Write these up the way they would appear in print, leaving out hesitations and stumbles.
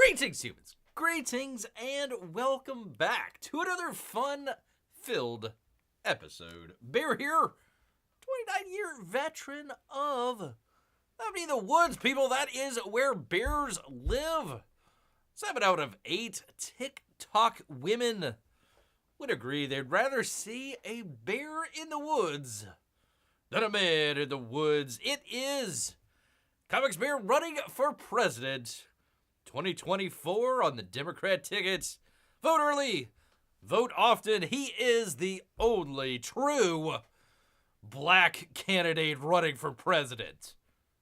Greetings, humans. Greetings, and welcome back to another fun-filled episode. Bear here, 29-year veteran of the woods, people. That is where bears live. 7 out of 8 TikTok women would agree they'd rather see a bear in the woods than a man in the woods. It is Comics Bear running for president 2024 on the Democrat ticket. Vote early, vote often. He is the only true black candidate running for president.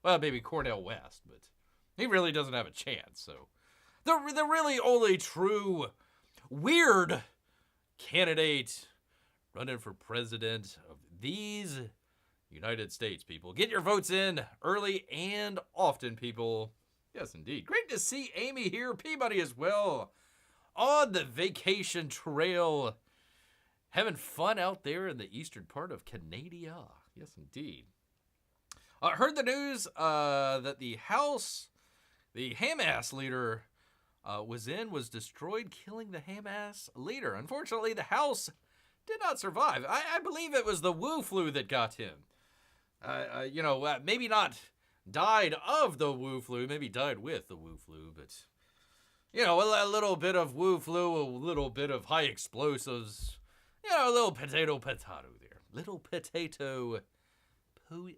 Well, maybe Cornel West, but he really doesn't have a chance. So the really only true weird candidate running for president of these United States, people. Get your votes in early and often, people. Yes, indeed. Great to see Amy here. Peabody as well. On the vacation trail. Having fun out there in the eastern part of Canada. Yes, indeed. Heard the news that the House, the Hamas leader was destroyed, killing the Hamas leader. Unfortunately, the House did not survive. I believe it was the Wu flu that got him. Maybe not died of the Wu flu, maybe died with the Wu flu, but, a little bit of Wu flu, a little bit of high explosives, a little potato there. Little potato. And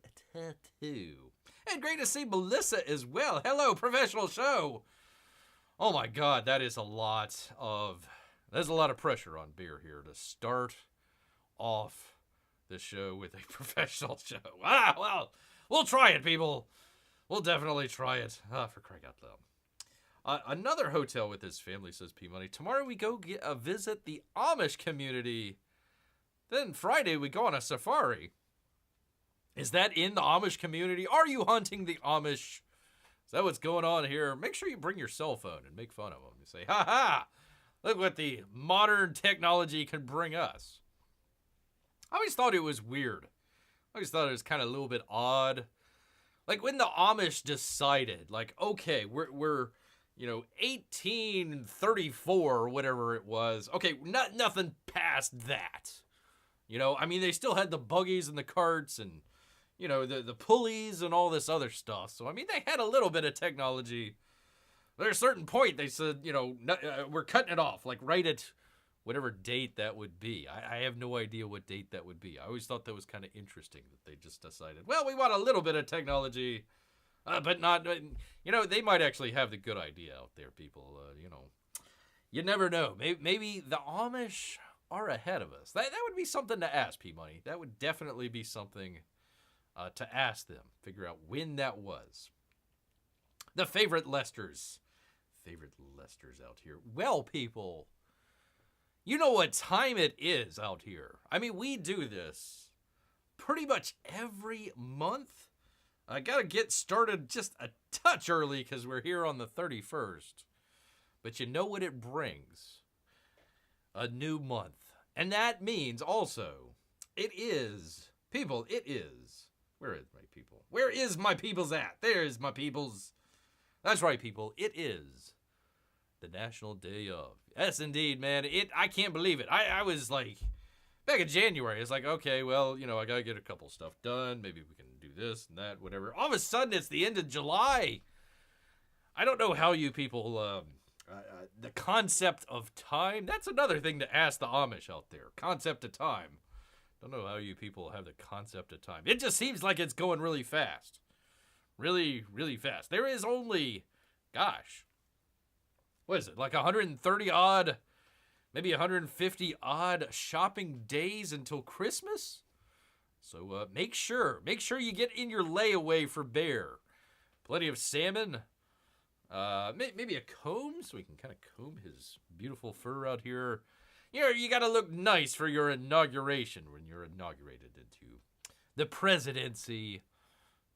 great to see Melissa as well. Hello, professional show. Oh my God, there's a lot of pressure on Bear here to start off the show with a professional show. Well, we'll try it, people. We'll definitely try it. For crying out loud. Another hotel with his family, says P-Money. Tomorrow we go visit the Amish community. Then Friday we go on a safari. Is that in the Amish community? Are you hunting the Amish? Is that what's going on here? Make sure you bring your cell phone and make fun of them. You say, ha ha, look what the modern technology can bring us. I always thought it was weird. I always thought it was kind of a little bit odd. Like when the Amish decided, like, okay, we're 1834 or whatever it was. Okay, nothing past that. They still had the buggies and the carts and, the pulleys and all this other stuff. So, they had a little bit of technology. But at a certain point, they said, we're cutting it off, like right at whatever date that would be. I have no idea what date that would be. I always thought that was kind of interesting that they just decided, well, we want a little bit of technology, but not, they might actually have the good idea out there, people. You never know. Maybe the Amish are ahead of us. That would be something to ask, P-Money. That would definitely be something to ask them. Figure out when that was. The favorite Lesters out here. Well, people, you know what time it is out here. We do this pretty much every month. I gotta get started just a touch early because we're here on the 31st. But you know what it brings? A new month. And that means also, it is, where is my people? Where is my peoples at? There's my peoples. That's right, people. It is the National Day of. Yes, indeed, man. I can't believe it. I was like, back in January, it's like, okay, well, I got to get a couple stuff done. Maybe we can do this and that, whatever. All of a sudden, it's the end of July. I don't know how you people, the concept of time, that's another thing to ask the Amish out there. Concept of time. Don't know how you people have the concept of time. It just seems like it's going really fast. Really, really fast. There is only, gosh, what is it, like 130 odd, maybe 150 odd shopping days until Christmas? So make sure you get in your layaway for Bear. Plenty of salmon. Maybe a comb so we can kind of comb his beautiful fur out here. You got to look nice for your inauguration when you're inaugurated into the presidency.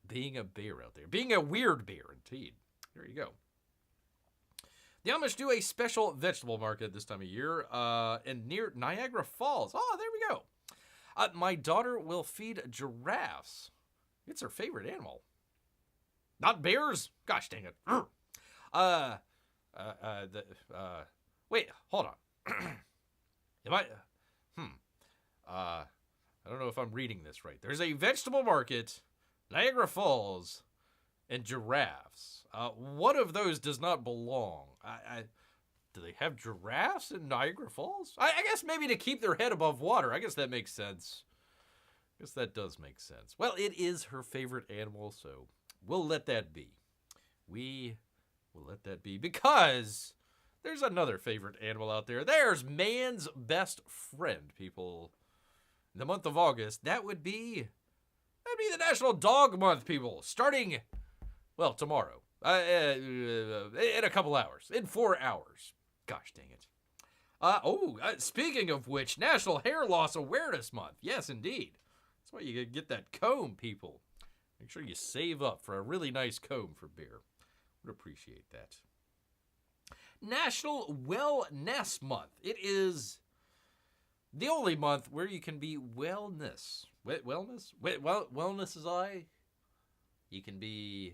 Being a bear out there. Being a weird bear, indeed. There you go. The Amish do a special vegetable market this time of year near Niagara Falls. Oh, there we go. My daughter will feed giraffes. It's her favorite animal. Not bears? Gosh dang it. Wait, hold on. Am I? I don't know if I'm reading this right. There's a vegetable market, Niagara Falls, and giraffes. One of those does not belong. Do they have giraffes in Niagara Falls? I guess maybe to keep their head above water. I guess that makes sense. I guess that does make sense. Well, it is her favorite animal, so we'll let that be. We will let that be because there's another favorite animal out there. There's man's best friend, people. In the month of August, that'd be the National Dog Month, people. Starting, well, tomorrow. In a couple hours. In 4 hours. Gosh dang it. Speaking of which, National Hair Loss Awareness Month. Yes, indeed. That's why you get that comb, people. Make sure you save up for a really nice comb for Bear. Would appreciate that. National Wellness Month. It is the only month where you can be wellness. Wellness is I. You can be...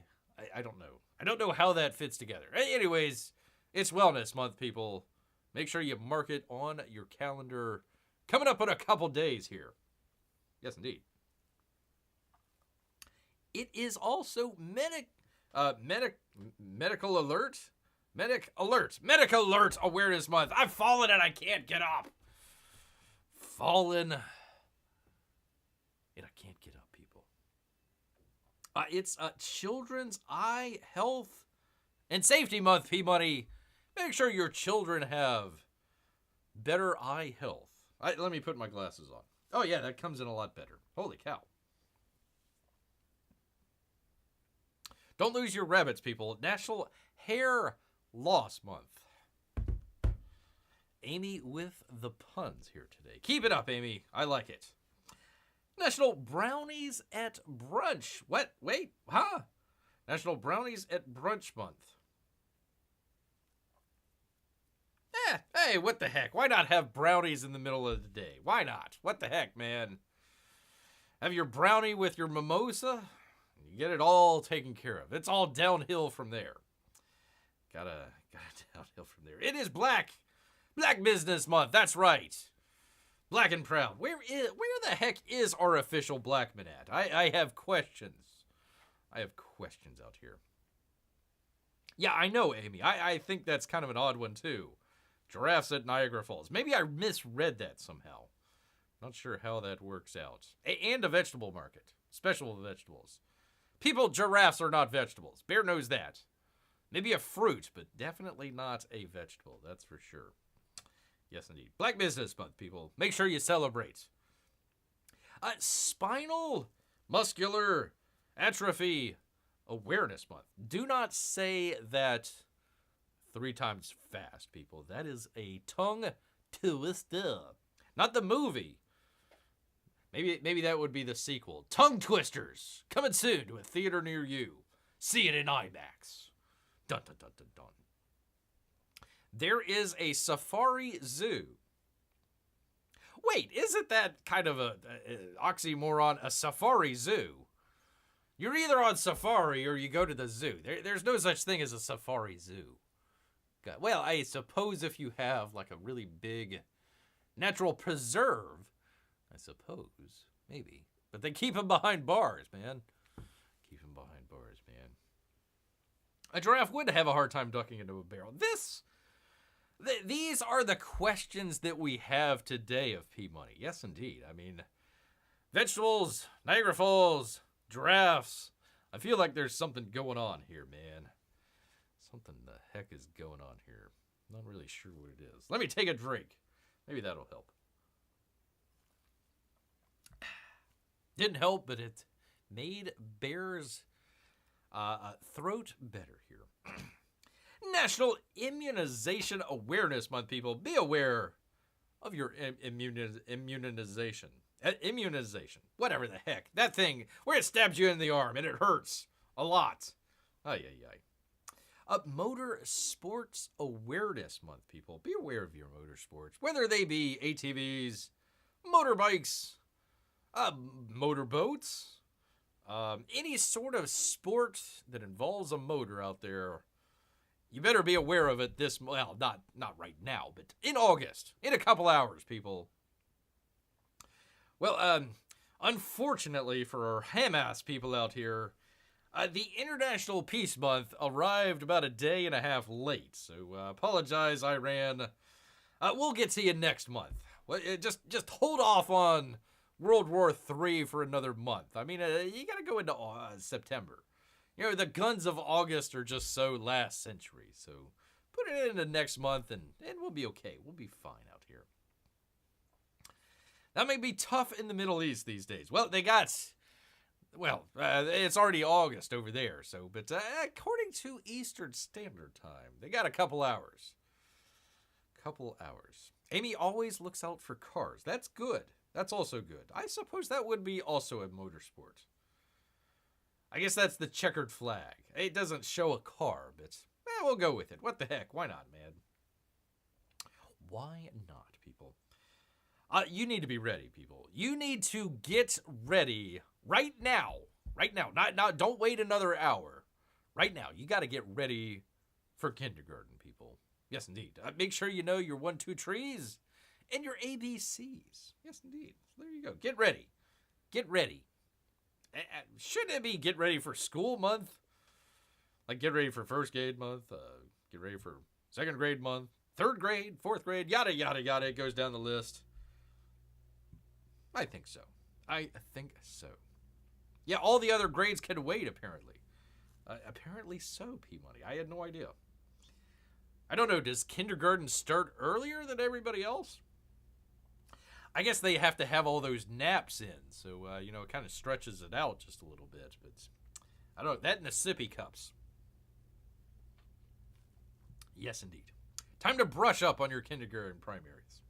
I don't know. I don't know how that fits together. Anyways, it's Wellness Month, people. Make sure you mark it on your calendar. Coming up in a couple days here. Yes, indeed. It is also Medical Alert Awareness Month. I've fallen and I can't get up. Fallen and I can't get up, people. It's Children's Eye Health and Safety Month, P-Money. Make sure your children have better eye health. Let me put my glasses on. Oh, yeah, that comes in a lot better. Holy cow. Don't lose your rabbits, people. National Hair Loss Month. Amy with the puns here today. Keep it up, Amy. I like it. National Brownies at Brunch. What? Wait, huh? National Brownies at Brunch Month. Hey, what the heck? Why not have brownies in the middle of the day? Why not? What the heck, man? Have your brownie with your mimosa. You get it all taken care of. It's all downhill from there. Gotta downhill from there. It is Black Business Month. That's right. Black and proud. Where the heck is our official Blackman at? I have questions. I have questions out here. Yeah, I know, Amy. I think that's kind of an odd one, too. Giraffes at Niagara Falls. Maybe I misread that somehow. Not sure how that works out. And a vegetable market. Special vegetables. People, giraffes are not vegetables. Bear knows that. Maybe a fruit, but definitely not a vegetable. That's for sure. Yes, indeed. Black Business Month, people. Make sure you celebrate. Spinal Muscular Atrophy Awareness Month. Do not say that 3 times fast, people. That is a tongue twister. Not the movie. Maybe that would be the sequel. Tongue Twisters. Coming soon to a theater near you. See it in IMAX. Dun, dun, dun, dun, dun. There is a safari zoo. Wait, isn't that kind of a oxymoron? A safari zoo? You're either on safari or you go to the zoo. There's no such thing as a safari zoo. Well, I suppose if you have like a really big natural preserve, I suppose, maybe. But they keep them behind bars, man. Keep them behind bars, man. A giraffe would have a hard time ducking into a barrel. These are the questions that we have today of P-Money. Yes, indeed. I mean, vegetables, Niagara Falls, giraffes. I feel like there's something going on here, man. Something the heck is going on here. Not really sure what it is. Let me take a drink. Maybe that'll help. Didn't help, but it made Bear's throat better here. National Immunization Awareness Month, people. Be aware of your immunization. Immunization. Whatever the heck. That thing where it stabs you in the arm and it hurts a lot. Ay. Motor Sports Awareness Month, people. Be aware of your motorsports. Whether they be ATVs, motorbikes, motorboats, any sort of sport that involves a motor out there. You better be aware of it well, not right now, but in August, in a couple hours, people. Well, unfortunately for our Hamas people out here, the International Peace Month arrived about a day and a half late, so apologize, Iran. We'll get to you next month. Well, just hold off on World War III for another month. I mean, you gotta go into September. You know, the guns of August are just so last century, so put it into next month and we'll be okay. We'll be fine out here. That may be tough in the Middle East these days. Well, it's already August over there, but according to Eastern Standard Time, they got a couple hours. Amy always looks out for cars. That's good. That's also good. I suppose that would be also a motorsport. I guess that's the checkered flag. It doesn't show a car, but we'll go with it. What the heck? Why not, man? Why not, people? You need to be ready, people. You need to get ready right now. Right now. Not don't wait another hour. Right now. You got to get ready for kindergarten, people. Yes, indeed. Make sure you know your 1, 2 trees and your ABCs. Yes, indeed. There you go. Get ready. Get ready. Shouldn't it be get ready for school month? Like get ready for first grade month, get ready for second grade month, third grade, fourth grade, yada, yada, yada. It goes down the list. I think so. Yeah, all the other grades can wait, apparently. Apparently so, P-Money. I had no idea. I don't know, does kindergarten start earlier than everybody else? I guess they have to have all those naps in, so, it kind of stretches it out just a little bit. But I don't know, that and the sippy cups. Yes, indeed. Time to brush up on your kindergarten primaries.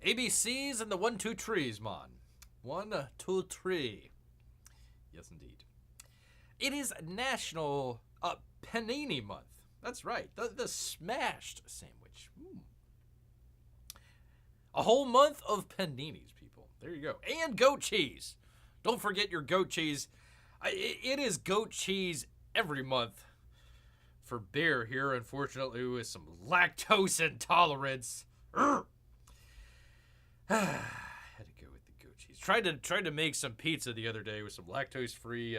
ABCs and the 1, 2 trees, man. 1, 2, 3. Yes, indeed. It is National Panini Month. That's right, the smashed sandwich. A whole month of paninis, people. There you go. And goat cheese. Don't forget your goat cheese. It is goat cheese every month for Bear here, unfortunately, with some lactose intolerance. Had to go with the goat cheese. Tried to make some pizza the other day with some lactose-free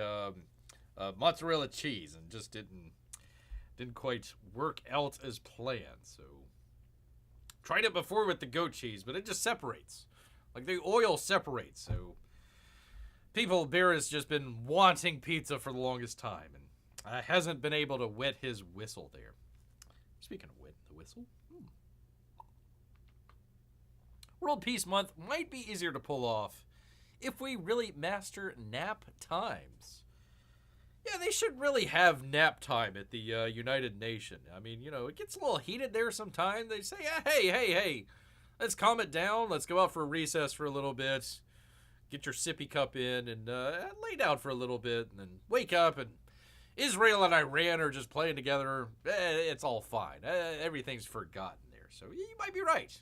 mozzarella cheese, and just didn't quite work out as planned. So tried it before with the goat cheese, but it just separates. Like the oil separates. So Bear has just been wanting pizza for the longest time, and hasn't been able to wet his whistle there. Speaking of wetting the whistle, World Peace Month might be easier to pull off if we really master nap times. Yeah, they should really have nap time at the United Nations. I mean, it gets a little heated there sometimes. They say, hey, let's calm it down. Let's go out for a recess for a little bit. Get your sippy cup in and lay down for a little bit and then wake up, and Israel and Iran are just playing together. It's all fine. Everything's forgotten there. So you might be right.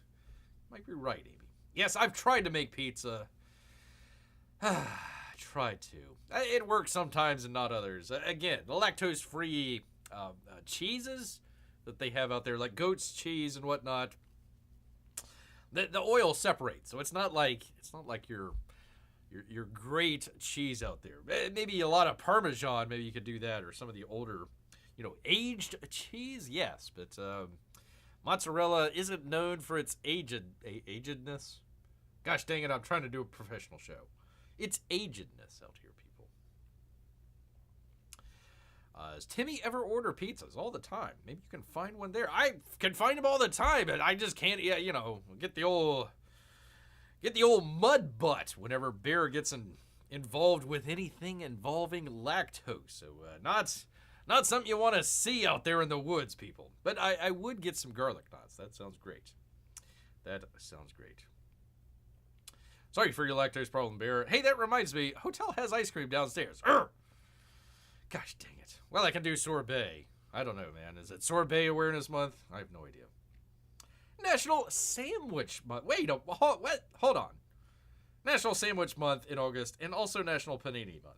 Might be right, Amy. Yes, I've tried to make pizza. Tried to. It works sometimes and not others. Again, the lactose-free cheeses that they have out there, like goat's cheese and whatnot, the oil separates, so it's not like your great cheese out there. Maybe a lot of Parmesan, maybe you could do that, or some of the older, aged cheese, yes, but mozzarella isn't known for its agedness. Gosh dang it, I'm trying to do a professional show. It's agedness out here, people. Does Timmy ever order pizzas? All the time. Maybe you can find one there. I can find them all the time, but I just can't, get the old mud butt whenever Bear gets involved with anything involving lactose. So, not something you want to see out there in the woods, people. But I would get some garlic knots. That sounds great. Sorry for your lactose problem, Bear. Hey, that reminds me. Hotel has ice cream downstairs. Gosh dang it. Well, I can do sorbet. I don't know, man. Is it Sorbet Awareness Month? I have no idea. National Sandwich Month. Wait, what? Hold on. National Sandwich Month in August, and also National Panini Month.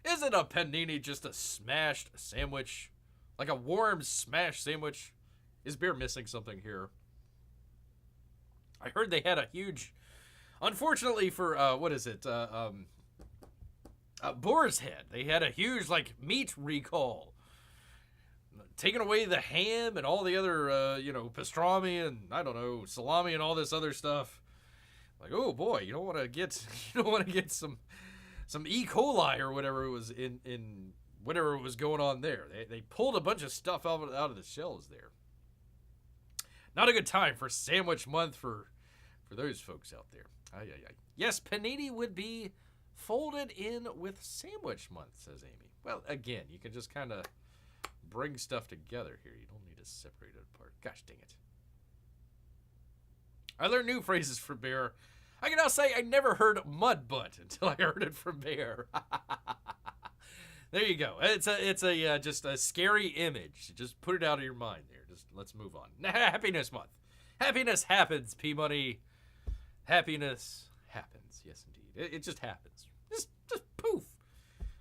Isn't a panini just a smashed sandwich? Like a warm smash sandwich. Is beer missing something here? I heard they had a huge... Unfortunately for, Boar's Head. They had a huge, like, meat recall. Taking away the ham and all the other, pastrami and, I don't know, salami and all this other stuff. Like, oh boy, you don't want to get some E. coli or whatever it was in whatever was going on there. They pulled a bunch of stuff out of the shelves there. Not a good time for Sandwich Month for those folks out there. Yes, panini would be folded in with Sandwich Month, says Amy. Well, again, you can just kind of bring stuff together here. You don't need to separate it apart. Gosh dang it. Are there new phrases for bear? I can now say I never heard mud butt until I heard it from Bear. There you go. It's just a scary image. Just put it out of your mind there. Just let's move on. Happiness Month. Happiness happens, P-Money. Happiness happens. Yes, indeed. It just happens. Just poof.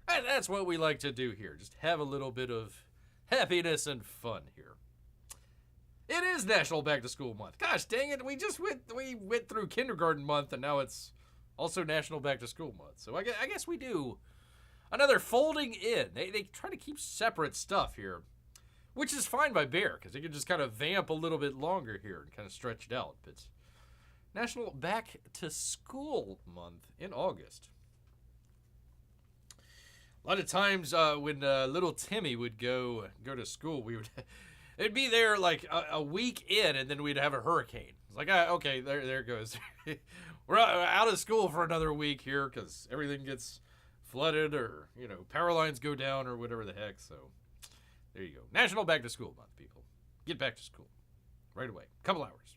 And that's what we like to do here. Just have a little bit of happiness and fun here. It is National Back to School Month. Gosh dang it, we went through Kindergarten Month, and now it's also National Back to School Month. So I guess we do another folding in. They try to keep separate stuff here, which is fine by Bear, because they can just kind of vamp a little bit longer here and kind of stretch it out. But National Back to School Month in August. A lot of times when little Timmy would go to school, it'd be there like a week in, and then we'd have a hurricane. It's like, okay, there it goes. We're out of school for another week here because everything gets flooded or, power lines go down or whatever the heck. So there you go. National Back to School Month, people. Get back to school right away. Couple hours.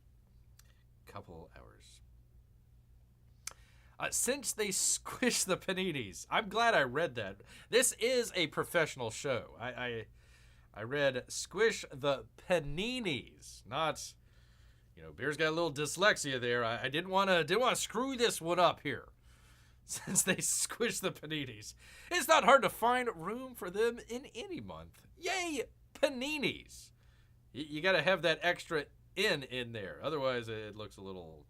Since they squish the paninis. I'm glad I read that. This is a professional show. I read squish the paninis, not, Bear's got a little dyslexia there. I didn't want to screw this one up here. Since they squish the paninis. It's not hard to find room for them in any month. Yay, paninis. You got to have that extra in there. Otherwise, it looks a little...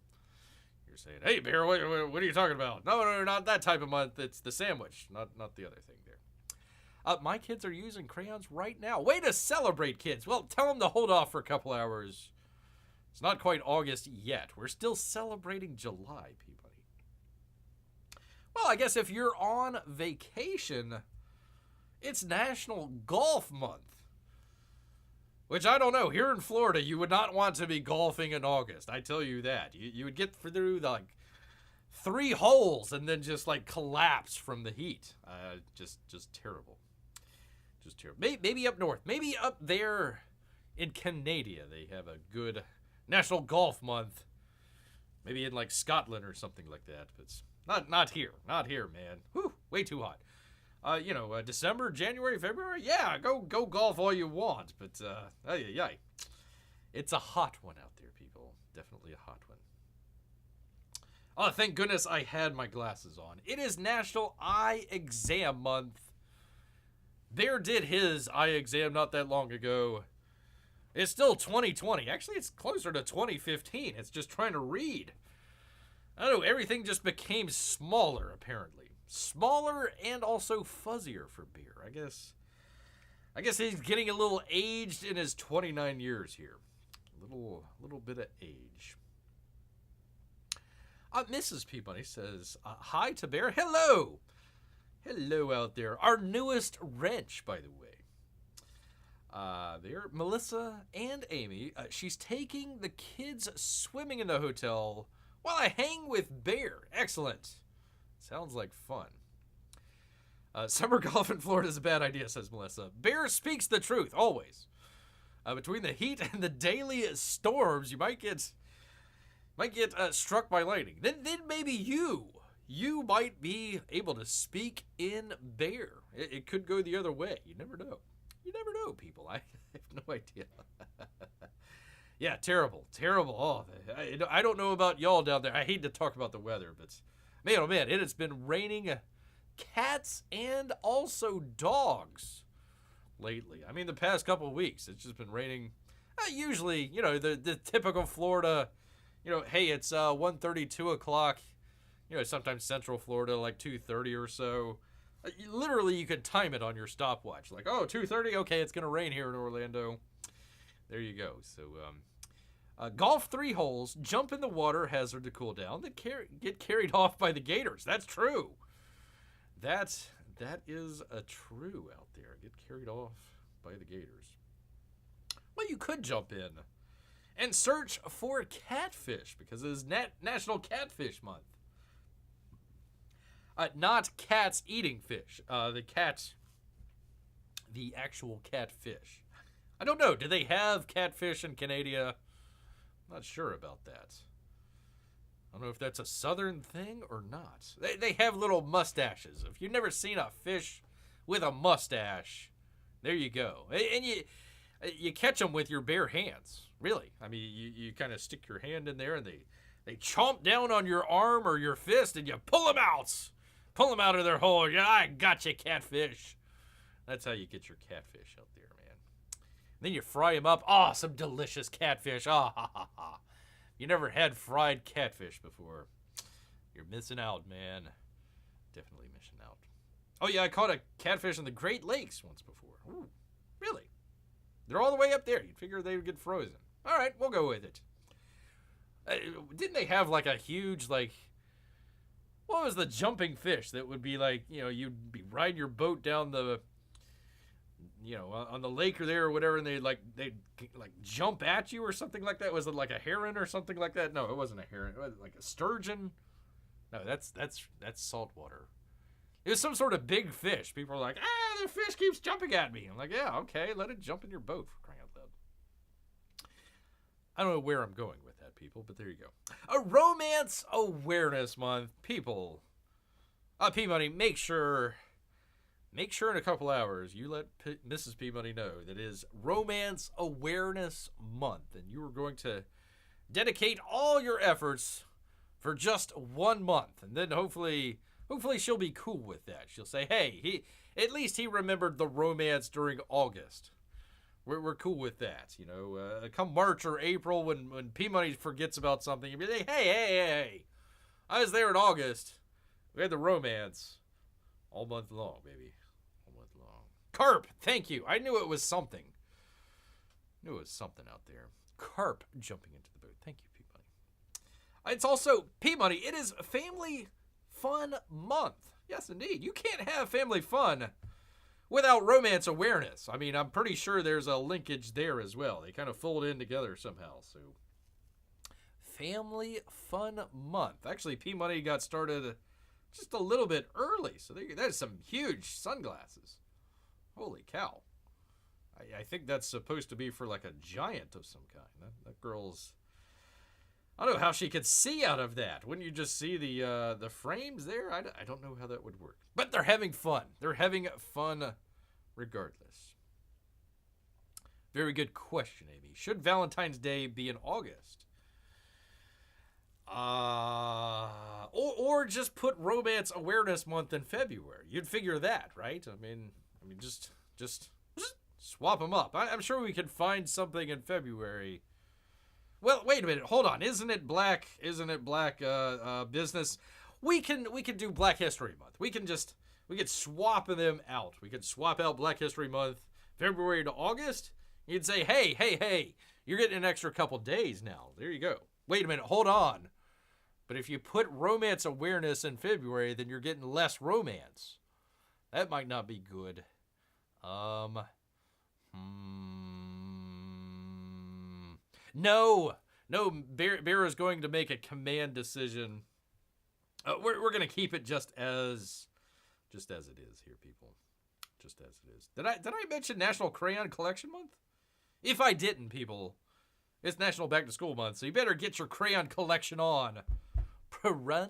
You're saying, hey, Bear, what are you talking about? No, not that type of month. It's the sandwich, not the other thing there. My kids are using crayons right now. Way to celebrate, kids. Well, tell them to hold off for a couple hours. It's not quite August yet. We're still celebrating July, people. Well, I guess if you're on vacation, it's National Golf Month. Which, I don't know, here in Florida, you would not want to be golfing in August. I tell you that. You would get through, 3 holes and then just, collapse from the heat. Just terrible. Just terrible. Maybe up north. Maybe up there in Canada, they have a good National Golf Month. Maybe in, Scotland or something like that. But not here. Not here, man. Whew, way too hot. December, January, February, yeah, go golf all you want, but, it's a hot one out there, people. Definitely a hot one. Oh, thank goodness I had my glasses on. It is National Eye Exam Month. Bear did his eye exam not that long ago. It's still 2020. Actually, it's closer to 2015. It's just trying to read. I don't know, everything just became smaller, apparently. Smaller and also fuzzier for Beer. I guess he's getting a little aged in his 29 years here. A little bit of age. Mrs. Peabody says, hi to Bear. Hello. Hello out there. Our newest wrench, by the way. There, Melissa and Amy. She's taking the kids swimming in the hotel while I hang with Bear. Excellent. Sounds like fun. Summer golf in Florida is a bad idea, says Melissa. Bear speaks the truth, always. Between the heat and the daily storms, you might get struck by lightning. Then maybe you might be able to speak in Bear. It could go the other way. You never know. You never know, people. I have no idea. Yeah, terrible. Oh, I don't know about y'all down there. I hate to talk about the weather, but... Man, oh man, it has been raining cats and also dogs lately. I mean, the past couple of weeks, it's just been raining. Usually, the typical Florida, hey, it's 1:30, 2 o'clock. Sometimes Central Florida, like 2:30 or so. Literally, you could time it on your stopwatch. Like, 2:30, okay, it's going to rain here in Orlando. There you go. So, golf 3 holes, jump in the water, hazard to cool down, then get carried off by the gators. That's true. That is a true out there. Get carried off by the gators. Well, you could jump in and search for catfish because it is National Catfish Month. Not cats eating fish. The actual catfish. I don't know. Do they have catfish in Canada? I'm not sure about that. I don't know if that's a southern thing or not. They have little mustaches. If you've never seen a fish with a mustache, there you go. And you catch them with your bare hands. Really. I mean, you kind of stick your hand in there and they chomp down on your arm or your fist and you pull them out. Pull them out of their hole. Yeah, I got you, catfish. That's how you get your catfish out there, man. And then you fry them up. Oh, some delicious catfish. Ah, ha, ha, ha. You never had fried catfish before. You're missing out, man. Definitely missing out. Oh, yeah, I caught a catfish in the Great Lakes once before. Ooh, really? They're all the way up there. You'd figure they would get frozen. All right, we'll go with it. Didn't they have like a huge, like, what was the jumping fish that would be like, you'd be riding your boat down the, on the lake or there or whatever, and they'd jump at you or something like that? Was it like a heron or something like that? No, it wasn't a heron. It was like a sturgeon. No, that's saltwater. It was some sort of big fish. People are like, the fish keeps jumping at me. I'm like, yeah, okay, let it jump in your boat, for crying out loud. I don't know where I'm going with that, people, but there you go. A Romance Awareness Month. People, P-Money, make sure in a couple hours you let Mrs. P-Money know that it is Romance Awareness Month, and you are going to dedicate all your efforts for just 1 month, and then hopefully she'll be cool with that. She'll say, hey, at least he remembered the romance during August. We're cool with that, Come March or April, when P-Money forgets about something, you'll be like, hey, I was there in August. We had the romance all month long, baby. All month long. Carp, thank you. I knew it was something. Out there. Carp jumping into the boat. Thank you, P-Money. It's also, P-Money, it is Family Fun Month. Yes, indeed. You can't have family fun without romance awareness. I mean, I'm pretty sure there's a linkage there as well. They kind of fold in together somehow. So, Family Fun Month. Actually, P-Money got started just a little bit early. So, that's some huge sunglasses. Holy cow. I think that's supposed to be for like a giant of some kind. That girl's... I don't know how she could see out of that. Wouldn't you just see the frames there? I don't know how that would work. But they're having fun. They're having fun regardless. Very good question, Amy. Should Valentine's Day be in August? Or just put Romance Awareness Month in February. You'd figure that, right? I mean, just swap them up. I'm sure we could find something in February. Well, wait a minute. Hold on. Isn't it black business? We can do Black History Month. We could swap them out. We could swap out Black History Month, February to August. You'd say, hey, you're getting an extra couple days now. There you go. Wait a minute. Hold on. But if you put romance awareness in February, then you're getting less romance. That might not be good. No, Bear is going to make a command decision. We're going to keep it just as it is here, people. Just as it is. Did I mention National Crayon Collection Month? If I didn't, people, it's National Back to School Month, so you better get your crayon collection on. Pronto.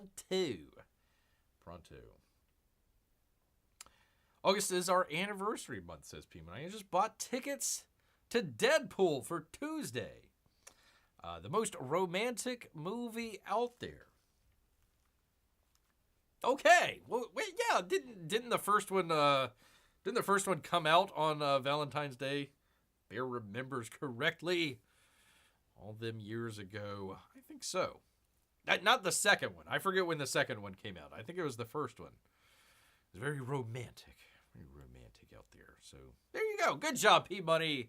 August is our anniversary month, says P-Man. I just bought tickets to Deadpool for Tuesday. The most romantic movie out there. Okay. Well, wait, yeah, didn't the first one Didn't the first one come out on Valentine's Day? Bear remembers correctly. All them years ago. I think so. Not the second one. I forget when the second one came out. I think it was the first one. It was very romantic. Very romantic out there. So there you go. Good job, P-Money.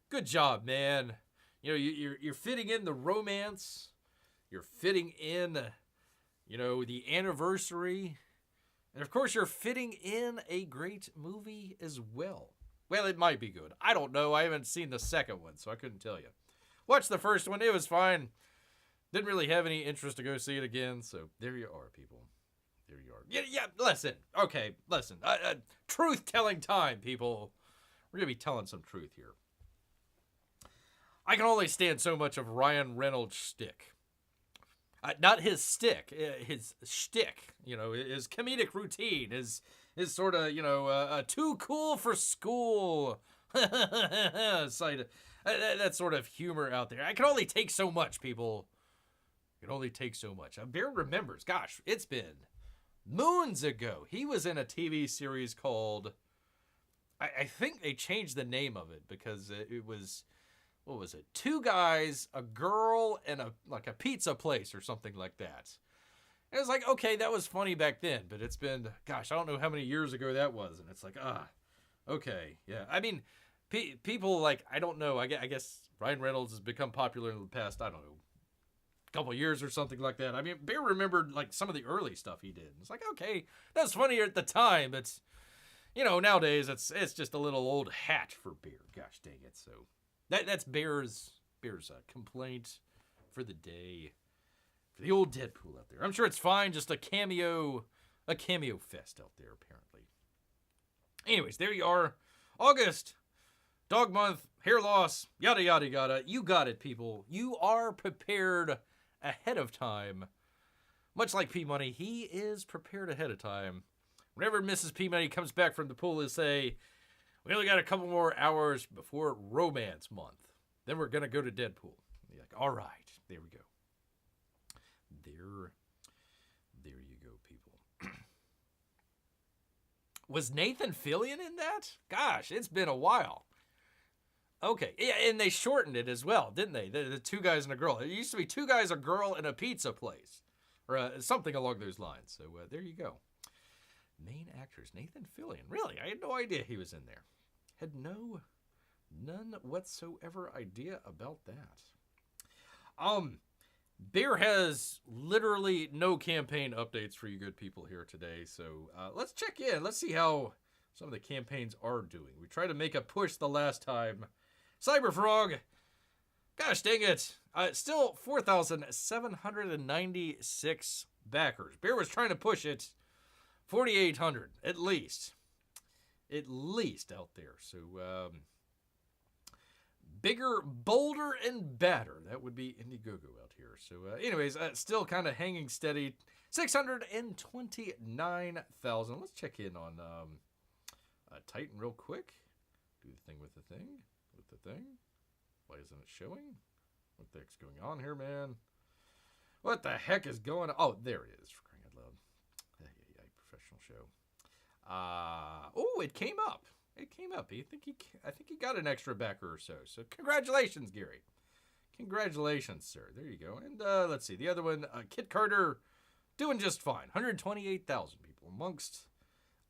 Good job, man. You know, you're fitting in the romance. You're fitting in, you know, the anniversary. And of course, you're fitting in a great movie as well. Well, it might be good. I don't know. I haven't seen the second one, so I couldn't tell you. Watched the first one. It was fine. Didn't really have any interest to go see it again. So there you are, people. There you are. Yeah, listen. Okay, listen. Truth-telling time, people. We're going to be telling some truth here. I can only stand so much of Ryan Reynolds' shtick. Not his stick, his shtick. You know, his comedic routine, his sort of, you know, too cool for school. That sort of humor out there. I can only take so much, people. I can only take so much. Bear remembers, gosh, it's been moons ago. He was in a TV series called, I think they changed the name of it because it was, what was it? 2 guys, a girl, and a pizza place or something like that. And it was like, okay, that was funny back then, but it's been, gosh, I don't know how many years ago that was. And it's like, okay, yeah. I mean, people like, I don't know. I guess Ryan Reynolds has become popular in the past, I don't know, couple years or something like that. I mean, Bear remembered like some of the early stuff he did. It's like, okay, that's funnier at the time, but you know, nowadays it's just a little old hat for Bear. Gosh dang it. So that's Bear's complaint for the day. For the old Deadpool out there. I'm sure it's fine, just a cameo fest out there, apparently. Anyways, there you are. August, dog month, hair loss, yada yada yada. You got it, people. You are prepared ahead of time. Much like P-Money, he is prepared ahead of time. Whenever Mrs. P-Money comes back from the pool, he'll say, we only got a couple more hours before romance month. Then we're going to go to Deadpool. And you're like, all right, there we go. There you go, people. Was Nathan Fillion in that? Gosh, it's been a while. Okay, yeah, and they shortened it as well, didn't they? The 2 guys and a girl. It used to be 2 guys, a girl, and a pizza place. Or something along those lines. So there you go. Main actors, Nathan Fillion. Really, I had no idea he was in there. Had none whatsoever idea about that. Bear has literally no campaign updates for you good people here today. So let's check in. Let's see how some of the campaigns are doing. We tried to make a push the last time. CyberFrog, gosh dang it, still 4,796 backers. Bear was trying to push it 4,800 at least out there. So bigger, bolder, and badder. That would be Indiegogo out here. So anyways, still kind of hanging steady. 629,000. Let's check in on Titan real quick. Do the thing with the thing. Why isn't it showing? What the heck's going on here, man? What the heck is going on? Oh, there it is. For crying out loud. Professional show. Oh, it came up. I think he got an extra backer or so. So congratulations, Gary. Congratulations, sir. There you go. And let's see. The other one, Kit Carter, doing just fine. 128,000 people amongst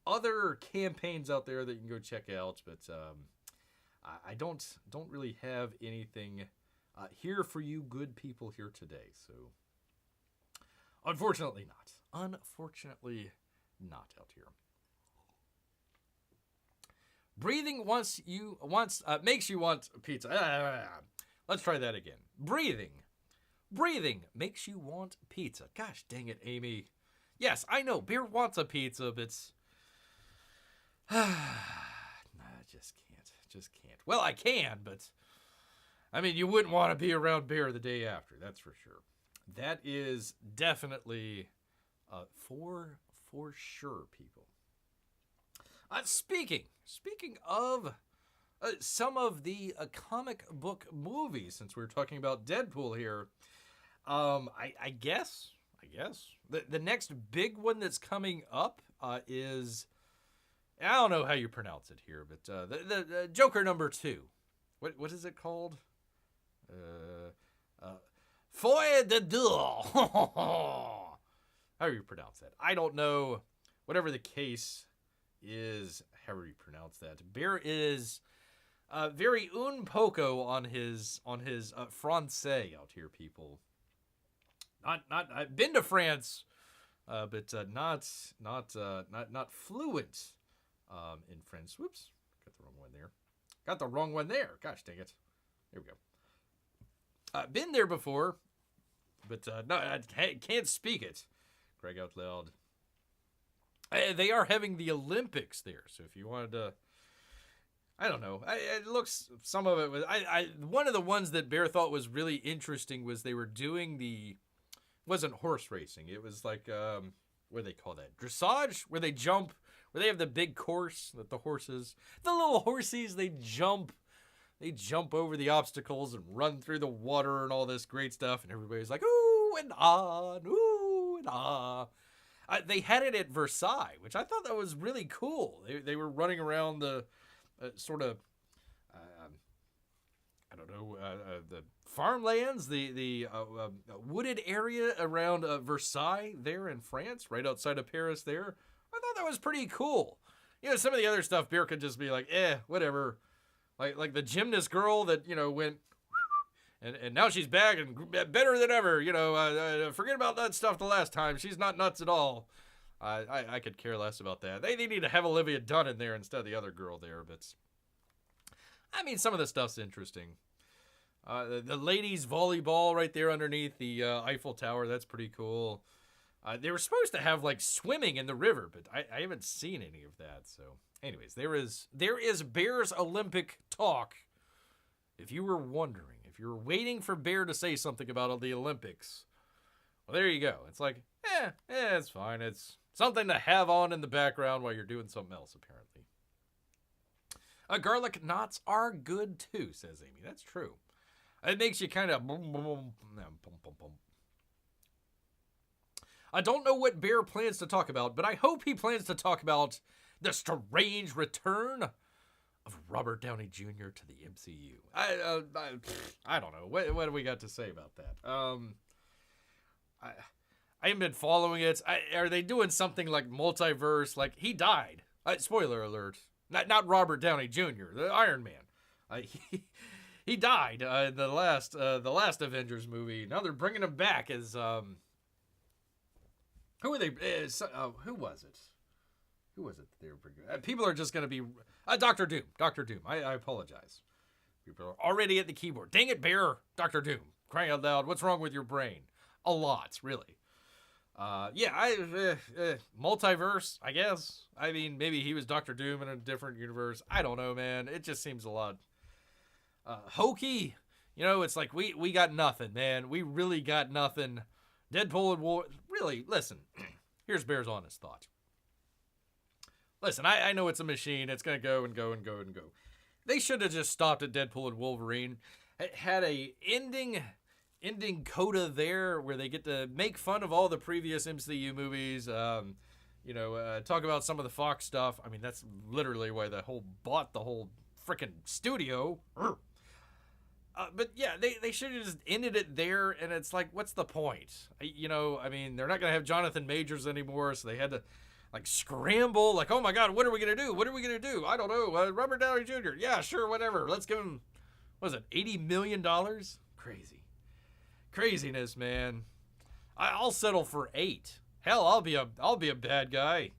other campaigns out there that you can go check out. But I don't really have anything here for you good people here today. So unfortunately not. Not out here. Breathing makes you want pizza. Let's try that again. Breathing makes you want pizza. Gosh dang it, Amy. Yes, I know, Bear wants a pizza, but just can't. Well, I can, but I mean, you wouldn't want to be around Bear the day after, that's for sure. That is definitely for sure, people. Speaking of some of the comic book movies, since we're talking about Deadpool here, I guess the next big one that's coming up is I don't know how you pronounce it here, but the Joker number 2. What is it called? Foyer de Deux. How do you pronounce that? I don't know. Whatever the case is, how do you pronounce that? Bear is very un poco on his français out here, people. I've been to France, but not fluent in French. Whoops, got the wrong one there. Got the wrong one there. Gosh dang it. There we go. Been there before, but no, I can't speak it. Greg out loud. They are having the Olympics there, so if you wanted to, I don't know. It looks, some of it was, one of the ones that Bear thought was really interesting was they were doing wasn't horse racing. It was like, what do they call that? Dressage, where they jump, where they have the big course that the horses, the little horsies, they jump over the obstacles and run through the water and all this great stuff, and everybody's like, ooh and ah, ooh and ah. They had it at Versailles, which I thought that was really cool. They were running around the sort of, I don't know, the farmlands, the wooded area around Versailles there in France, right outside of Paris there. I thought that was pretty cool. You know, some of the other stuff, Beer could just be like, whatever. Like the gymnast girl that, you know, went, and now she's back and better than ever. You know, forget about that stuff the last time. She's not nuts at all. I could care less about that. They need to have Olivia Dunn in there instead of the other girl there. But, I mean, some of the stuff's interesting. The ladies' volleyball right there underneath the Eiffel Tower, that's pretty cool. They were supposed to have, like, swimming in the river, but I haven't seen any of that. So, anyways, there is Bear's Olympic talk. If you were wondering, if you were waiting for Bear to say something about the Olympics, well, there you go. It's like, it's fine. It's something to have on in the background while you're doing something else, apparently. Garlic knots are good, too, says Amy. That's true. It makes you kind of boom, boom, boom, boom, boom, boom. I don't know what Bear plans to talk about, but I hope he plans to talk about the strange return of Robert Downey Jr. to the MCU. I don't know. What do we got to say about that? I haven't been following it. Are they doing something like multiverse? Like, he died. Spoiler alert. Not Robert Downey Jr., the Iron Man. He died in the last Avengers movie. Now they're bringing him back as who are they? Who was it? Who was it that they were bringing? People are just going to be Doctor Doom. Doctor Doom. I apologize. People are already at the keyboard. Dang it, Bear. Doctor Doom. Crying out loud. What's wrong with your brain? A lot, really. Multiverse, I guess. I mean, maybe he was Doctor Doom in a different universe. I don't know, man. It just seems a lot hokey. You know, it's like we got nothing, man. We really got nothing. Deadpool and Wolverine. Really, listen. Here's Bear's honest thought. Listen, I know it's a machine. It's going to go and go and go and go. They should have just stopped at Deadpool and Wolverine. Had a ending coda there where they get to make fun of all the previous MCU movies. Talk about some of the Fox stuff. I mean, that's literally why bought the whole freaking studio. But yeah, they should have just ended it there, and it's like, what's the point? I mean, they're not going to have Jonathan Majors anymore, so they had to, like, scramble, like, oh my god, what are we going to do? What are we going to do? I don't know. Robert Downey Jr., yeah, sure, whatever. Let's give him, what was it, $80 million? Crazy. Craziness, man. I'll settle for 8. Hell, I'll be a bad guy.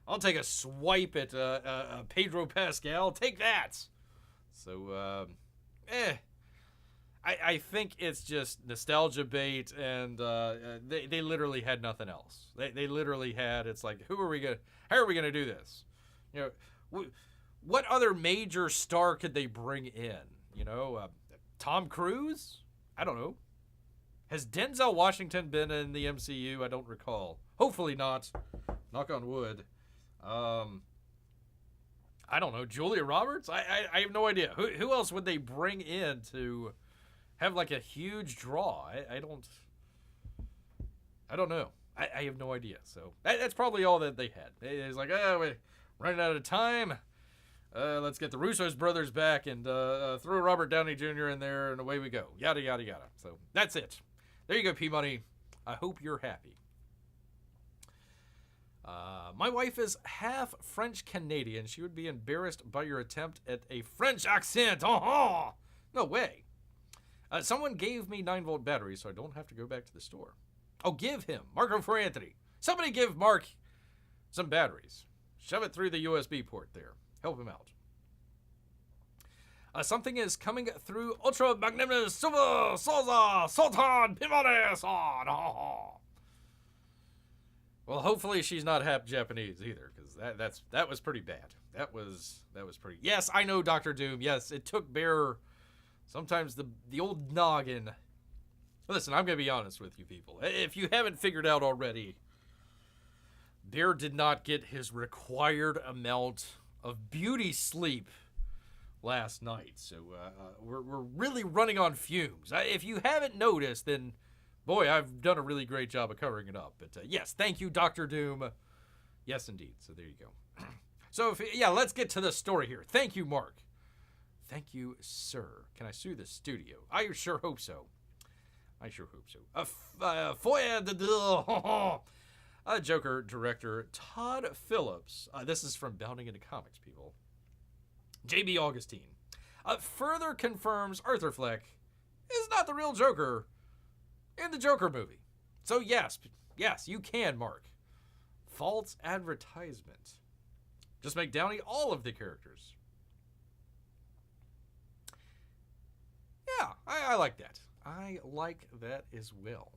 I'll take a swipe at Pedro Pascal. Take that. So, I think it's just nostalgia bait, and they literally had nothing else. They literally had, it's like, how are we gonna do this? You know, what other major star could they bring in? Tom Cruise? I don't know. Has Denzel Washington been in the MCU? I don't recall. Hopefully not. Knock on wood. I don't know. Julia Roberts? I have no idea. Who else would they bring in to have like a huge draw? I don't know. I have no idea. So that's probably all that they had. It's like, running out of time. Let's get the Russo's brothers back and throw Robert Downey Jr. in there, and away we go. Yada, yada, yada. So that's it. There you go, P-Money. I hope you're happy. My wife is half French-Canadian. She would be embarrassed by your attempt at a French accent. No way. Someone gave me 9-volt batteries, so I don't have to go back to the store. Oh, give him. Marco for Anthony. Somebody give Mark some batteries. Shove it through the USB port there. Help him out. Something is coming through Ultra Magnanimous Silver Salza Sultan Pimanes. Well, hopefully she's not half Japanese either, because that was pretty bad. That was pretty. Yes, I know, Dr. Doom. Yes, it took Bear sometimes the old noggin. Listen, I'm gonna be honest with you people. If you haven't figured out already, Bear did not get his required amount of beauty sleep last night, so we're really running on fumes. If you haven't noticed, then boy, I've done a really great job of covering it up. But yes, thank you, Dr. Doom. Yes, indeed. So there you go. So let's get to the story here. Thank you, Mark. Thank you, sir. Can I sue the studio? I sure hope so. I sure hope so. Joker director Todd Phillips. This is from Bounding into Comics, people. J.B. Augustine. Further confirms Arthur Fleck is not the real Joker in the Joker movie. So yes, you can, Mark. False advertisement. Just make Downey all of the characters. Yeah, I like that. I like that as well.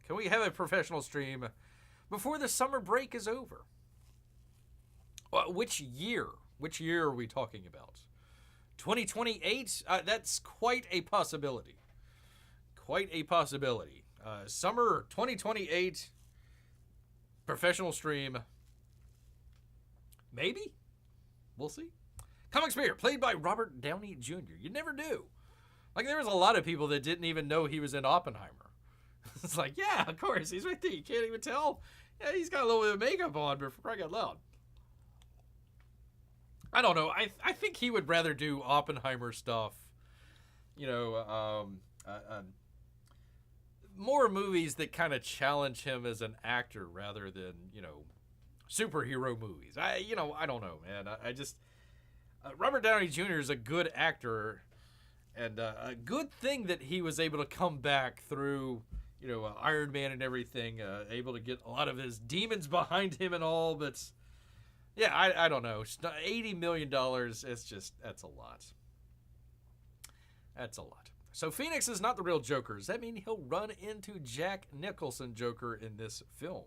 Can we have a professional stream before the summer break is over? Which year? Which year are we talking about? 2028? That's quite a possibility. Summer 2028 professional stream. Maybe? We'll see. Comic Spear, played by Robert Downey Jr. You never knew. Like, there was a lot of people that didn't even know he was in Oppenheimer. It's like, yeah, of course, he's right there. You can't even tell. Yeah, he's got a little bit of makeup on, but for crying out loud. I don't know. I think he would rather do Oppenheimer stuff. More movies that kind of challenge him as an actor rather than, superhero movies. I don't know, man. I just... Robert Downey Jr. is a good actor, and a good thing that he was able to come back through, Iron Man and everything, able to get a lot of his demons behind him and all, but... Yeah, I don't know. $80 million, that's a lot. That's a lot. So Phoenix is not the real Joker. Does that mean he'll run into Jack Nicholson Joker in this film?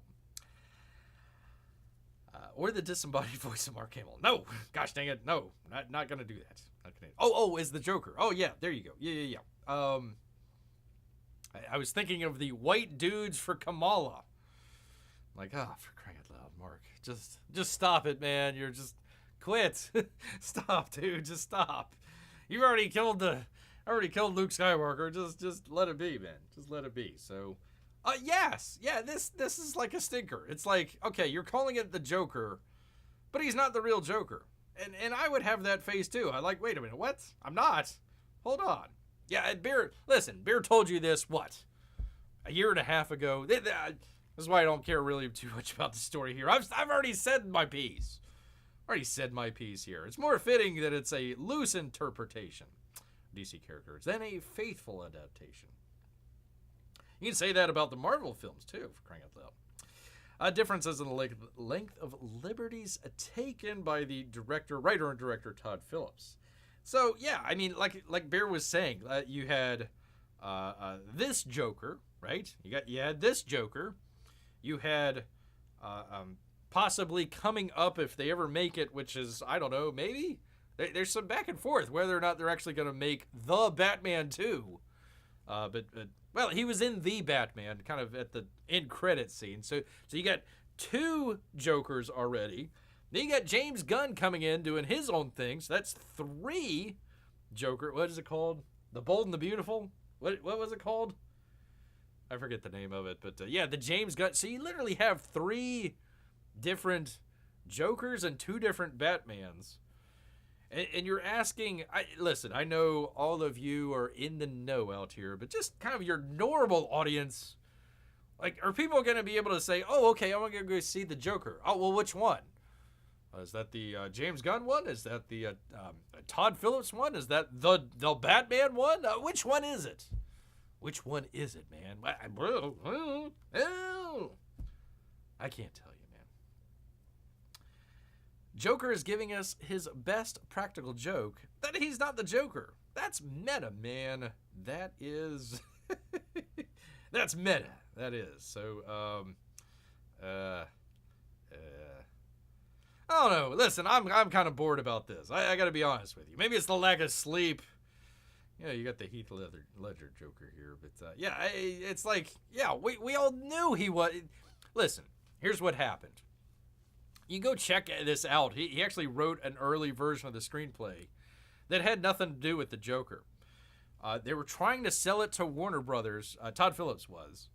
Or the disembodied voice of Mark Hamill? No! Gosh dang it, no. Not going to do that. Is the Joker. Oh, yeah, there you go. Yeah. I was thinking of the white dudes for Kamala. Like, for crying out loud, Mark. Just stop it, man. You're just quit. Stop, dude. Just stop. You've already killed Luke Skywalker. Just let it be, man. Just let it be. So, yes. Yeah, this is like a stinker. It's like, okay, you're calling it the Joker, but he's not the real Joker. And I would have that face too. I'm like, wait a minute, what? I'm not. Hold on. Yeah, Bear told you this, what? A year and a half ago. This is why I don't care really too much about the story here. I've already said my piece. Here. It's more fitting that it's a loose interpretation of DC characters than a faithful adaptation. You can say that about the Marvel films too, for crying out loud. Differences in the length of liberties taken by the writer and director Todd Phillips. So yeah, I mean, like Bear was saying, you had this Joker, right? You had this Joker. You had possibly coming up, if they ever make it, which is, I don't know, maybe? There's some back and forth whether or not they're actually going to make The Batman 2. Well, he was in The Batman, kind of at the end credit scene. So you got 2 Jokers already. Then you got James Gunn coming in doing his own thing. So that's 3 Joker. What is it called? The Bold and the Beautiful? What was it called? I forget the name of it, but yeah, the James Gunn. So you literally have 3 different Jokers and 2 different Batmans. And you're asking, listen, I know all of you are in the know out here, but just kind of your normal audience, like, are people going to be able to say, oh, okay, I'm going to go see the Joker? Oh, well, which one? Is that the James Gunn one? Is that the Todd Phillips one? Is that the Batman one? Which one is it? Which one is it, man? I can't tell you, man. Joker is giving us his best practical joke that he's not the Joker. That's meta, man. That is... That's meta. That is. So, I don't know. Listen, I'm kind of bored about this. I got to be honest with you. Maybe it's the lack of sleep. Yeah, you got the Heath Ledger Joker here, but yeah, it's like, yeah, we all knew he was. Listen, here's what happened. You go check this out. He actually wrote an early version of the screenplay that had nothing to do with the Joker. They were trying to sell it to Warner Brothers. Todd Phillips was,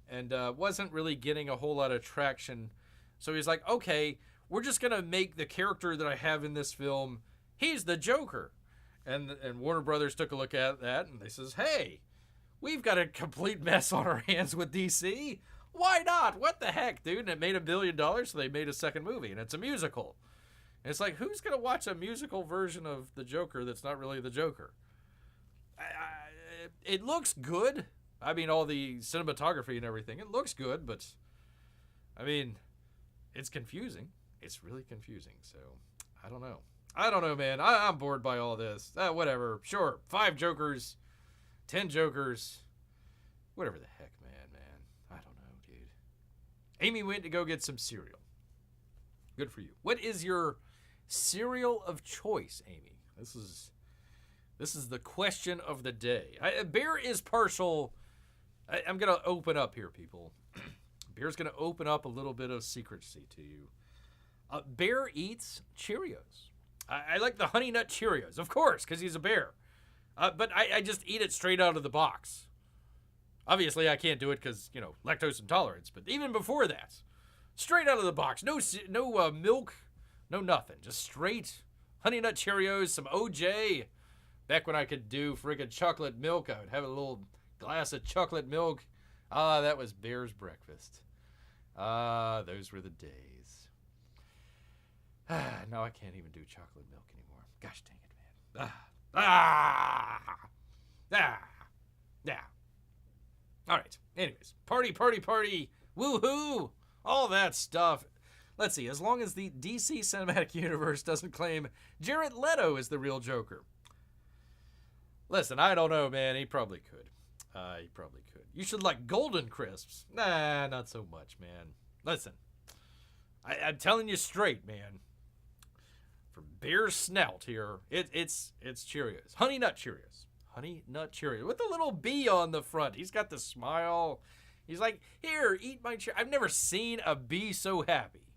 and wasn't really getting a whole lot of traction. So he's like, okay, we're just gonna make the character that I have in this film, he's the Joker. And Warner Brothers took a look at that, and they says, hey, we've got a complete mess on our hands with DC. Why not? What the heck, dude? And it made $1 billion, so they made a second movie, and it's a musical. And it's like, who's going to watch a musical version of the Joker that's not really the Joker? It looks good. I mean, all the cinematography and everything, it looks good, but, I mean, it's confusing. It's really confusing, so I don't know. I don't know, man. I'm bored by all this. Whatever. Sure. 5 Jokers. 10 Jokers. Whatever the heck, man. I don't know, dude. Amy went to go get some cereal. Good for you. What is your cereal of choice, Amy? This is the question of the day. Bear is partial. I'm going to open up here, people. Bear's going to open up a little bit of secrecy to you. Bear eats Cheerios. I like the Honey Nut Cheerios, of course, because he's a bear. But I just eat it straight out of the box. Obviously, I can't do it because, lactose intolerance. But even before that, straight out of the box. No milk, no nothing. Just straight Honey Nut Cheerios, some OJ. Back when I could do friggin' chocolate milk, I would have a little glass of chocolate milk. That was Bear's breakfast. Those were the days. No, I can't even do chocolate milk anymore. Gosh dang it, man. Yeah. All right. Anyways, party, woohoo, all that stuff. Let's see. As long as the DC Cinematic Universe doesn't claim Jared Leto is the real Joker. Listen, I don't know, man. He probably could. You should like Golden Crisps. Nah, not so much, man. Listen, I'm telling you straight, man. From Bear's snout here, it's Cheerios. Honey Nut Cheerios. Honey Nut Cheerios. With a little bee on the front. He's got the smile. He's like, here, eat my Cheerios. I've never seen a bee so happy.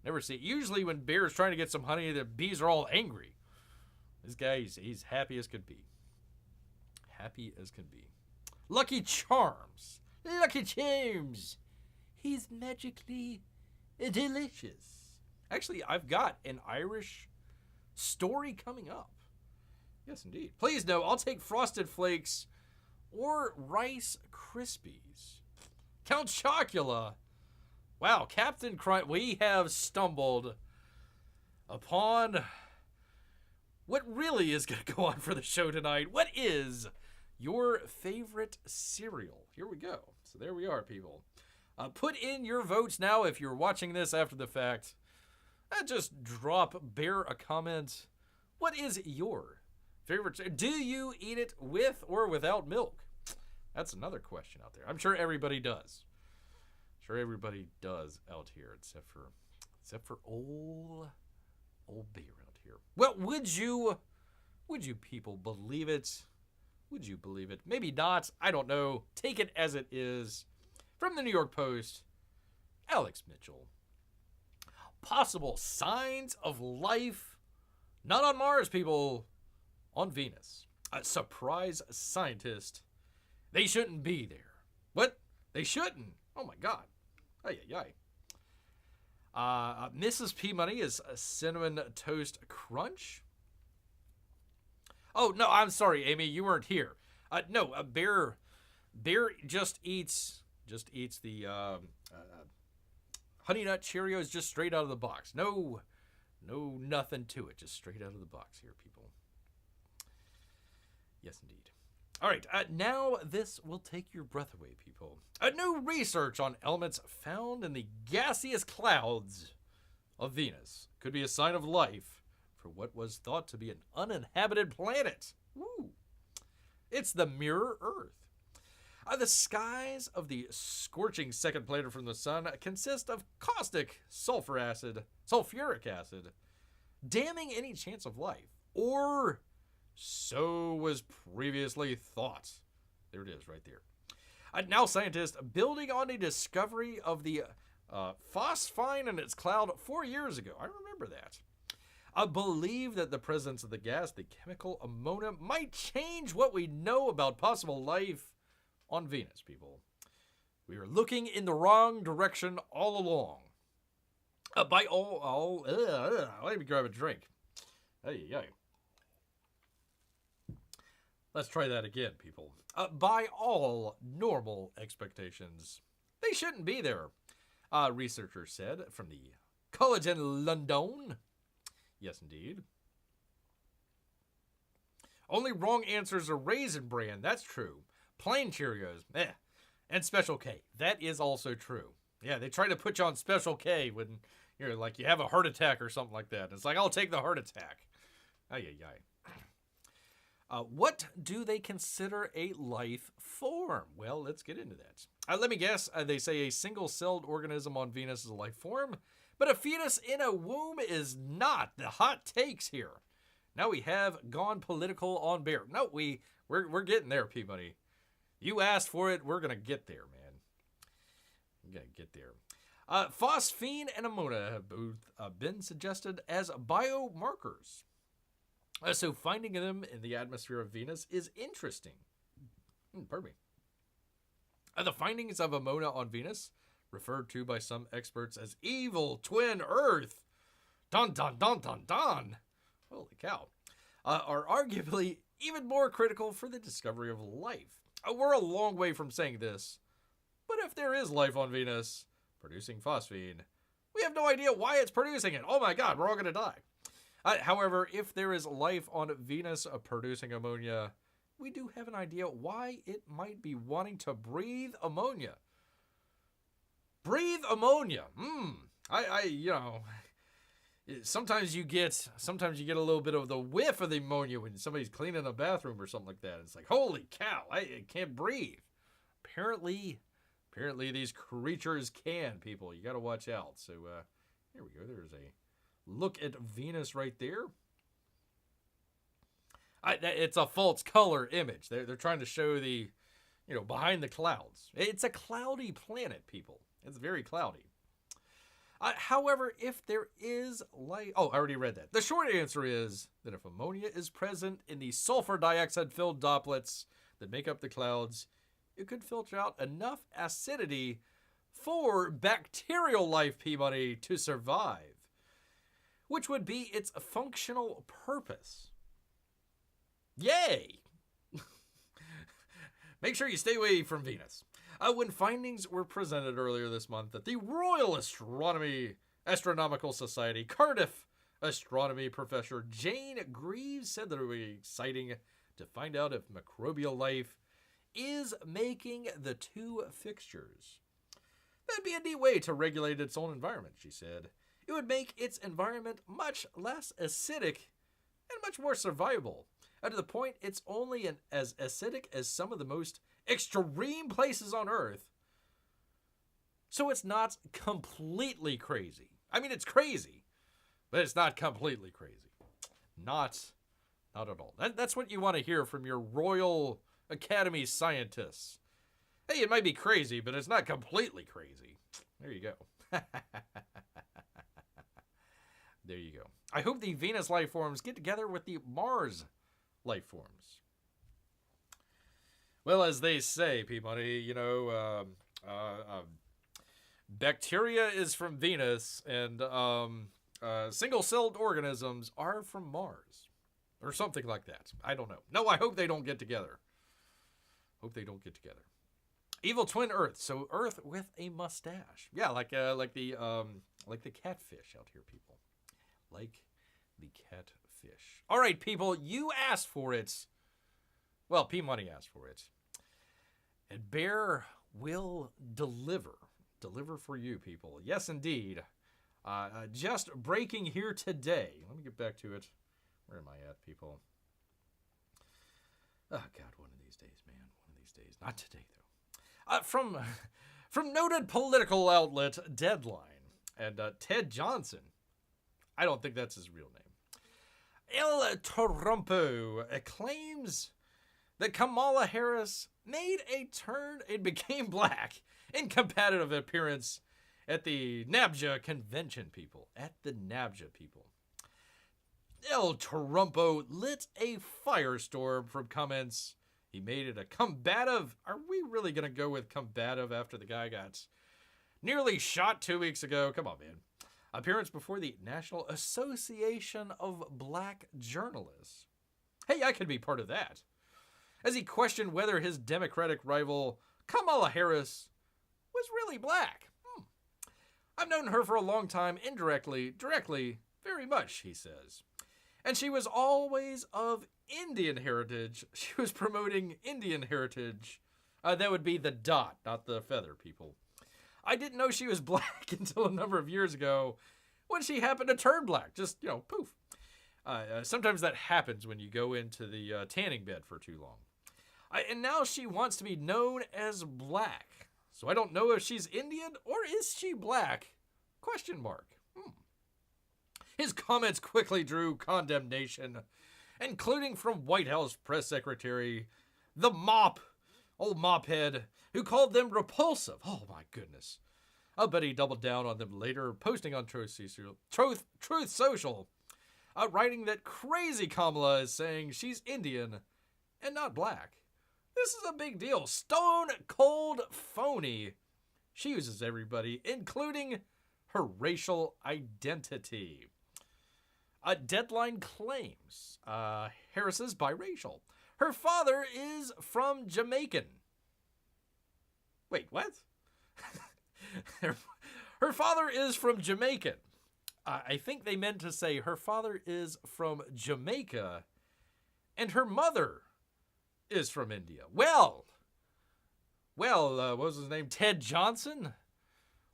Never seen. Usually when Bear's trying to get some honey, the bees are all angry. This guy, he's happy as could be. Happy as can be. Lucky Charms. Lucky Charms. He's magically delicious. Actually, I've got an Irish story coming up. Yes, indeed. Please no, I'll take Frosted Flakes or Rice Krispies. Count Chocula. Wow, Captain Crunch. We have stumbled upon what really is going to go on for the show tonight. What is your favorite cereal? Here we go. So there we are, people. Put in your votes now if you're watching this after the fact. Just drop Bear a comment. What is your favorite? Do you eat it with or without milk? That's another question out there. I'm sure everybody does. Sure everybody does out here, except for old Bear out here. Well, would you people believe it? Would you believe it? Maybe not. I don't know. Take it as it is. From the New York Post, Alex Mitchell. Possible signs of life, not on Mars, people, on Venus. A surprise scientist. They shouldn't be there. What? They shouldn't? Oh my God. Ay. Mrs. P Money is a Cinnamon Toast Crunch. Oh, no, I'm sorry, Amy, you weren't here. No, Bear just eats the Honey Nut Cheerios just straight out of the box. No, nothing to it. Just straight out of the box here, people. Yes, indeed. All right, now this will take your breath away, people. New research on elements found in the gaseous clouds of Venus could be a sign of life for what was thought to be an uninhabited planet. Woo! It's the mirror Earth. The skies of the scorching second planet from the sun consist of caustic sulfuric acid, damning any chance of life, or so was previously thought. There it is, right there. Now scientists, building on a discovery of the phosphine in its cloud 4 years ago, I remember that, believe that the presence of the gas, the chemical ammonia, might change what we know about possible life on Venus, people. We were looking in the wrong direction all along. Let me grab a drink. Hey. Let's try that again, people. By all normal expectations, they shouldn't be there, researchers said from the college in London. Yes, indeed. Only wrong answers are Raisin Bran. That's true. Plain Cheerios, and Special K. That is also true. Yeah, they try to put you on Special K when you're like you have a heart attack or something like that. It's like, I'll take the heart attack. What do they consider a life form? Well, let's get into that. Let me guess. They say a single-celled organism on Venus is a life form, but a fetus in a womb is not. The hot takes here. Now we have gone political on Bear. No, we're getting there, P-Money. You asked for it. We're going to get there, man. We're going to get there. Phosphine and ammonia have both been suggested as biomarkers. So finding them in the atmosphere of Venus is interesting. Pardon me. The findings of ammonia on Venus, referred to by some experts as evil twin Earth, dun dun dun dun dun, holy cow, are arguably even more critical for the discovery of life. We're a long way from saying this, but if there is life on Venus producing phosphine, we have no idea why it's producing it. Oh my God, we're all going to die. However, if there is life on Venus producing ammonia, we do have an idea why it might be wanting to breathe ammonia. Breathe ammonia. Sometimes you get a little bit of the whiff of the ammonia when somebody's cleaning a bathroom or something like that. It's like, holy cow, I can't breathe. Apparently these creatures can, people. You got to watch out. So here we go. There's a look at Venus right there. It's a false color image. They're trying to show the, behind the clouds. It's a cloudy planet, people. It's very cloudy. However, if there is light... Oh, I already read that. The short answer is that if ammonia is present in the sulfur dioxide-filled droplets that make up the clouds, it could filter out enough acidity for bacterial life, P-Money, to survive, which would be its functional purpose. Yay! Make sure you stay away from Venus. When findings were presented earlier this month at the Royal Astronomical Society, Cardiff astronomy professor Jane Greaves said that it would be exciting to find out if microbial life is making the two fixtures. That'd be a neat way to regulate its own environment, she said. It would make its environment much less acidic and much more survivable. To the point, it's only as acidic as some of the most extreme places on Earth. So it's not completely crazy. I mean, it's crazy, but it's not completely crazy. Not at all. That's what you want to hear from your Royal Academy scientists. Hey, it might be crazy, but it's not completely crazy. There you go. There you go. I hope the Venus life forms get together with the Mars life forms. Well, as they say, P-Money, bacteria is from Venus, and single-celled organisms are from Mars. Or something like that. I don't know. No, I hope they don't get together. Hope they don't get together. Evil twin Earth. So Earth with a mustache. Yeah, like the catfish out here, people. Like the catfish. All right, people, you asked for it. Well, P Money asked for it. And Bear will deliver. Deliver for you, people. Yes, indeed. Just breaking here today. Let me get back to it. Where am I at, people? Oh, God, one of these days, man. One of these days. Not today, though. From noted political outlet Deadline and Ted Johnson. I don't think that's his real name. El Trumpo claims that Kamala Harris made a turn and became black in competitive appearance at the NABJA convention, people. At the NABJA, people. El Trumpo lit a firestorm from comments. He made it a combative. Are we really going to go with combative after the guy got nearly shot 2 weeks ago? Come on, man. Appearance before the National Association of Black Journalists. Hey, I could be part of that. As he questioned whether his Democratic rival, Kamala Harris, was really black. I've known her for a long time, indirectly, directly, very much, he says. And she was always of Indian heritage. She was promoting Indian heritage. That would be the dot, not the feather, people. I didn't know she was black until a number of years ago when she happened to turn black. Just, poof. Sometimes that happens when you go into the tanning bed for too long. And now she wants to be known as black. So I don't know if she's Indian or is she black? Question mark. His comments quickly drew condemnation, including from White House press secretary, the old mophead, who called them repulsive. Oh my goodness. I'll bet he doubled down on them later, posting on Truth Social, writing that crazy Kamala is saying she's Indian and not black. This is a big deal. Stone cold phony. She uses everybody, including her racial identity. Deadline claims Harris is biracial. Her father is from Jamaican. Wait, what? Her father is from Jamaican. I think they meant to say her father is from Jamaica and her mother is from India. Well, what was his name? Ted Johnson?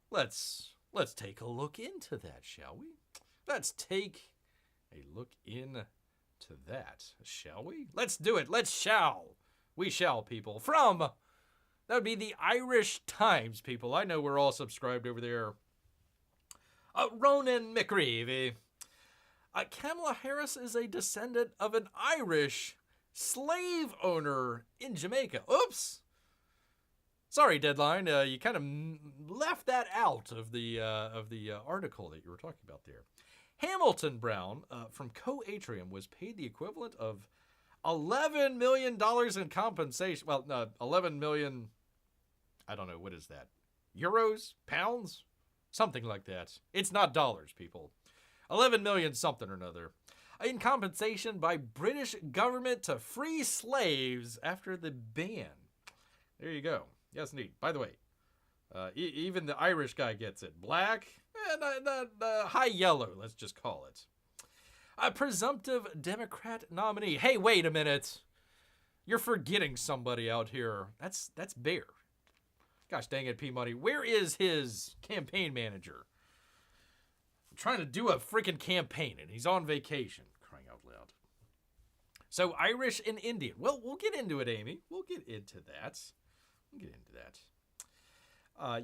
Let's take a look into that, shall we? Let's take a look into that, shall we? Let's do it. We shall, people. From, that would be the Irish Times, people. I know we're all subscribed over there. Ronan McReevy. Kamala Harris is a descendant of an Irish slave owner in Jamaica. Oops. Sorry, Deadline. You kind of left that out of the article that you were talking about there. Hamilton Brown from Co-Atrium was paid the equivalent of $11 million in compensation. Well, no, 11 million, I don't know, what is that? Euros? Pounds? Something like that. It's not dollars, people. 11 million something or another. In compensation by British government to free slaves after the ban. There you go. Yes, indeed. By the way, even the Irish guy gets it. Black, high yellow, let's just call it. A presumptive Democrat nominee. Hey, wait a minute. You're forgetting somebody out here. That's Bear. Gosh dang it, P-Money. Where is his campaign manager? I'm trying to do a freaking campaign, and he's on vacation. Crying out loud. So, Irish and Indian. Well, we'll get into it, Amy. We'll get into that.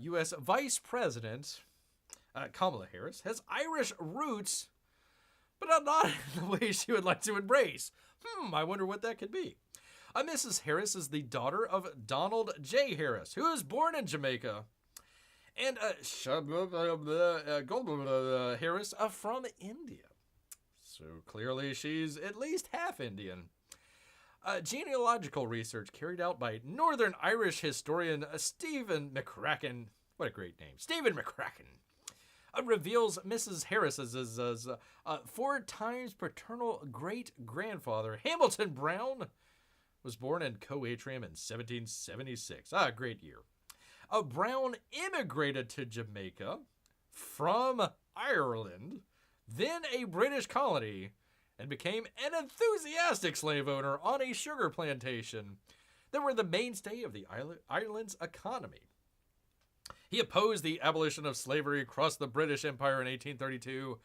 U.S. Vice President Kamala Harris has Irish roots, but not in the way she would like to embrace. I wonder what that could be. Mrs. Harris is the daughter of Donald J. Harris, who was born in Jamaica, and Harris from India. So clearly she's at least half Indian. Genealogical research carried out by Northern Irish historian Stephen McCracken What a great name. Stephen McCracken reveals Mrs. Harris's 4 times paternal great-grandfather, Hamilton Brown, was born in Coatrium in 1776. A great year. Brown immigrated to Jamaica from Ireland, then a British colony, and became an enthusiastic slave owner on a sugar plantation that were the mainstay of the island's economy. He opposed the abolition of slavery across the British Empire in 1832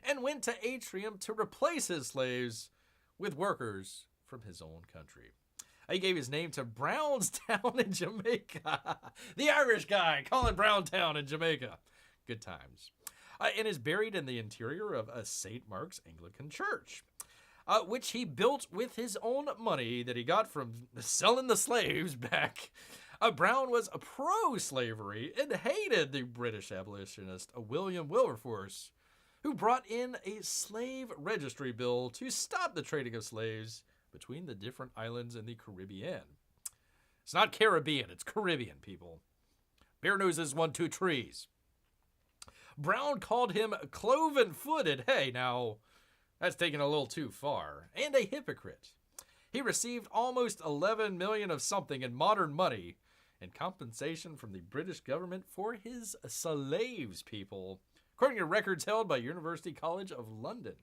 and went to Atrium to replace his slaves with workers from his own country. He gave his name to Brownstown in Jamaica. The Irish guy calling Brownstown in Jamaica. Good times. And is buried in the interior of St. Mark's Anglican Church, which he built with his own money that he got from selling the slaves back. Brown was pro-slavery and hated the British abolitionist William Wilberforce, who brought in a slave registry bill to stop the trading of slaves between the different islands in the Caribbean. It's not Caribbean, it's Caribbean, people. Bear noses 1, 2 trees. Brown called him cloven-footed. Hey, now, that's taken a little too far. And a hypocrite. He received almost 11 million of something in modern money in compensation from the British government for his slaves, people, according to records held by University College of London.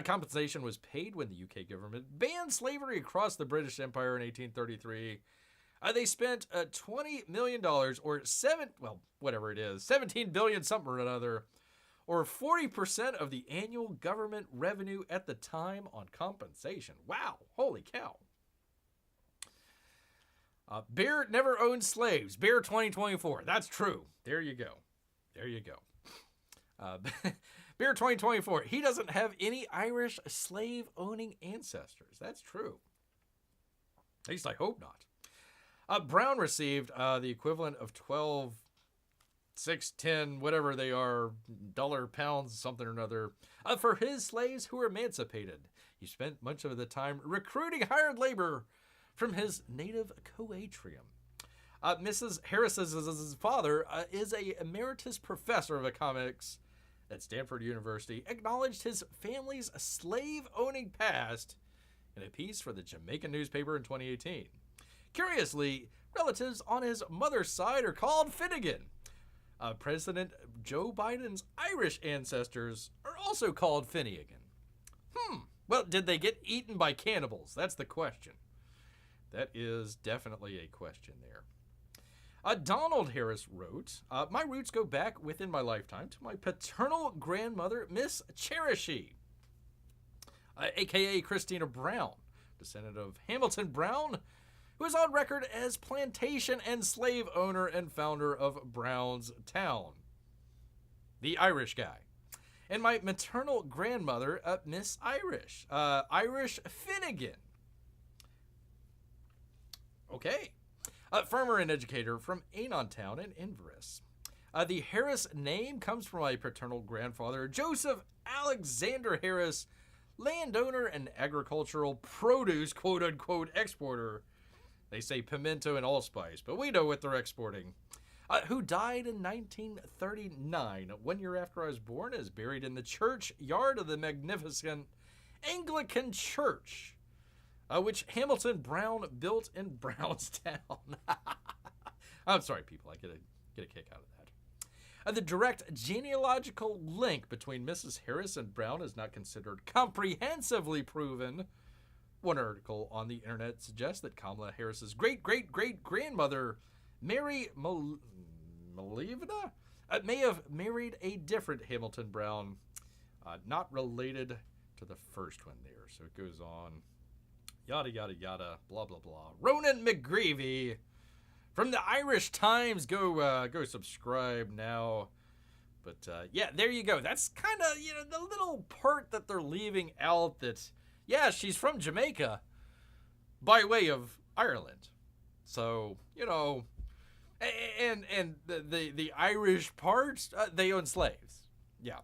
Compensation was paid when the UK government banned slavery across the British Empire in 1833. They spent $20 million, or 17 billion something or another, or 40% of the annual government revenue at the time on compensation. Wow, holy cow. Bear never owned slaves. Bear 2024. That's true. There you go. There you go. Bear 2024. He doesn't have any Irish slave-owning ancestors. That's true. At least I hope not. Brown received the equivalent of 12, 6, 10, whatever they are, dollar, pounds, something or another, for his slaves who were emancipated. He spent much of the time recruiting hired labor from his native Coatrium. Mrs. Harris's father is a emeritus professor of economics at Stanford University, acknowledged his family's slave-owning past in a piece for the Jamaican newspaper in 2018. Curiously, relatives on his mother's side are called Finnegan. President Joe Biden's Irish ancestors are also called Finnegan. Well, did they get eaten by cannibals? That's the question. That is definitely a question there. Donald Harris wrote, my roots go back within my lifetime to my paternal grandmother, Miss Cherishie, a.k.a. Christina Brown, descendant of Hamilton Brown, who is on record as plantation and slave owner and founder of Brownstown. The Irish guy. And my maternal grandmother, Miss Irish, Irish Finnegan. Okay. Farmer and educator from Anontown in Inverness. The Harris name comes from my paternal grandfather, Joseph Alexander Harris, landowner and agricultural produce, quote-unquote, exporter. They say pimento and allspice, but we know what they're exporting. Who died in 1939, 1 year after I was born, is buried in the churchyard of the magnificent Anglican Church, which Hamilton Brown built in Brownstown. I'm sorry, people. I get a kick out of that. The direct genealogical link between Mrs. Harris and Brown is not considered comprehensively proven. One article on the internet suggests that Kamala Harris's great-great-great-grandmother, Mary Malevna, may have married a different Hamilton Brown, not related to the first one there. So it goes on. Yada, yada, yada, blah, blah, blah. Ronan McGreevy from the Irish Times. Go subscribe now. But, yeah, there you go. That's kind of, the little part that they're leaving out that, yeah, she's from Jamaica by way of Ireland. So, and the Irish parts, they own slaves. Yeah.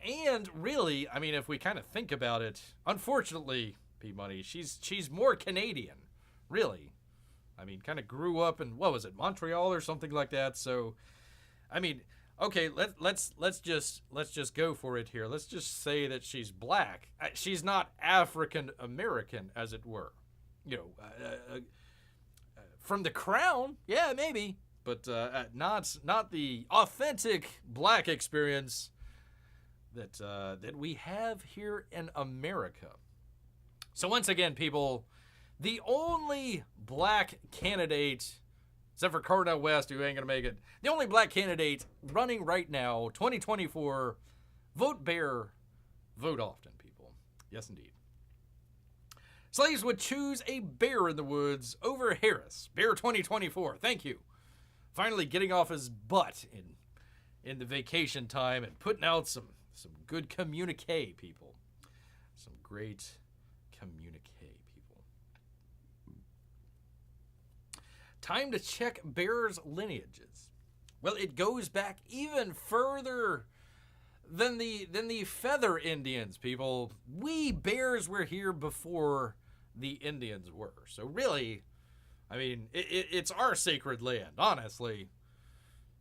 And really, I mean, if we kind of think about it, unfortunately, P-Money, she's more Canadian, really. I mean, kind of grew up in, what was it, Montreal or something like that. So, I mean, okay, let's just go for it here. Let's just say that she's black. She's not African American, as it were. From the crown, yeah, maybe, but not the authentic black experience that we have here in America. So once again, people, the only black candidate, except for Cornel West, who ain't gonna make it, the only black candidate running right now, 2024, vote Bear, vote often, people. Yes, indeed. Slaves would choose a bear in the woods over Harris. Bear 2024. Thank you. Finally getting off his butt in the vacation time and putting out some good communique, people. Some great communique, people. Time to check Bear's lineages. Well, it goes back even further than the Feather Indians, people. We Bears were here before the Indians were. So really, I mean, it's our sacred land, honestly.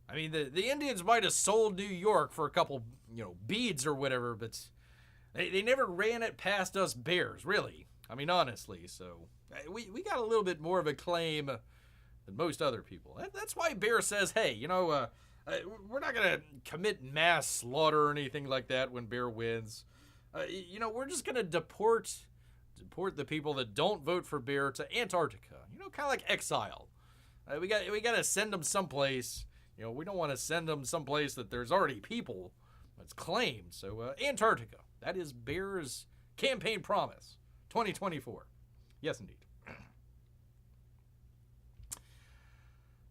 I mean, the Indians might have sold New York for a couple, beads or whatever, but they never ran it past us Bears, really. I mean, honestly. So we got a little bit more of a claim than most other people. That's why Bear says, hey, we're not going to commit mass slaughter or anything like that when Bear wins. We're just going to deport the people that don't vote for Bear to Antarctica. Kind of like exile. We got to send them someplace. We don't want to send them someplace that there's already people that's claimed. So Antarctica. That is Bear's campaign promise. 2024. Yes, indeed.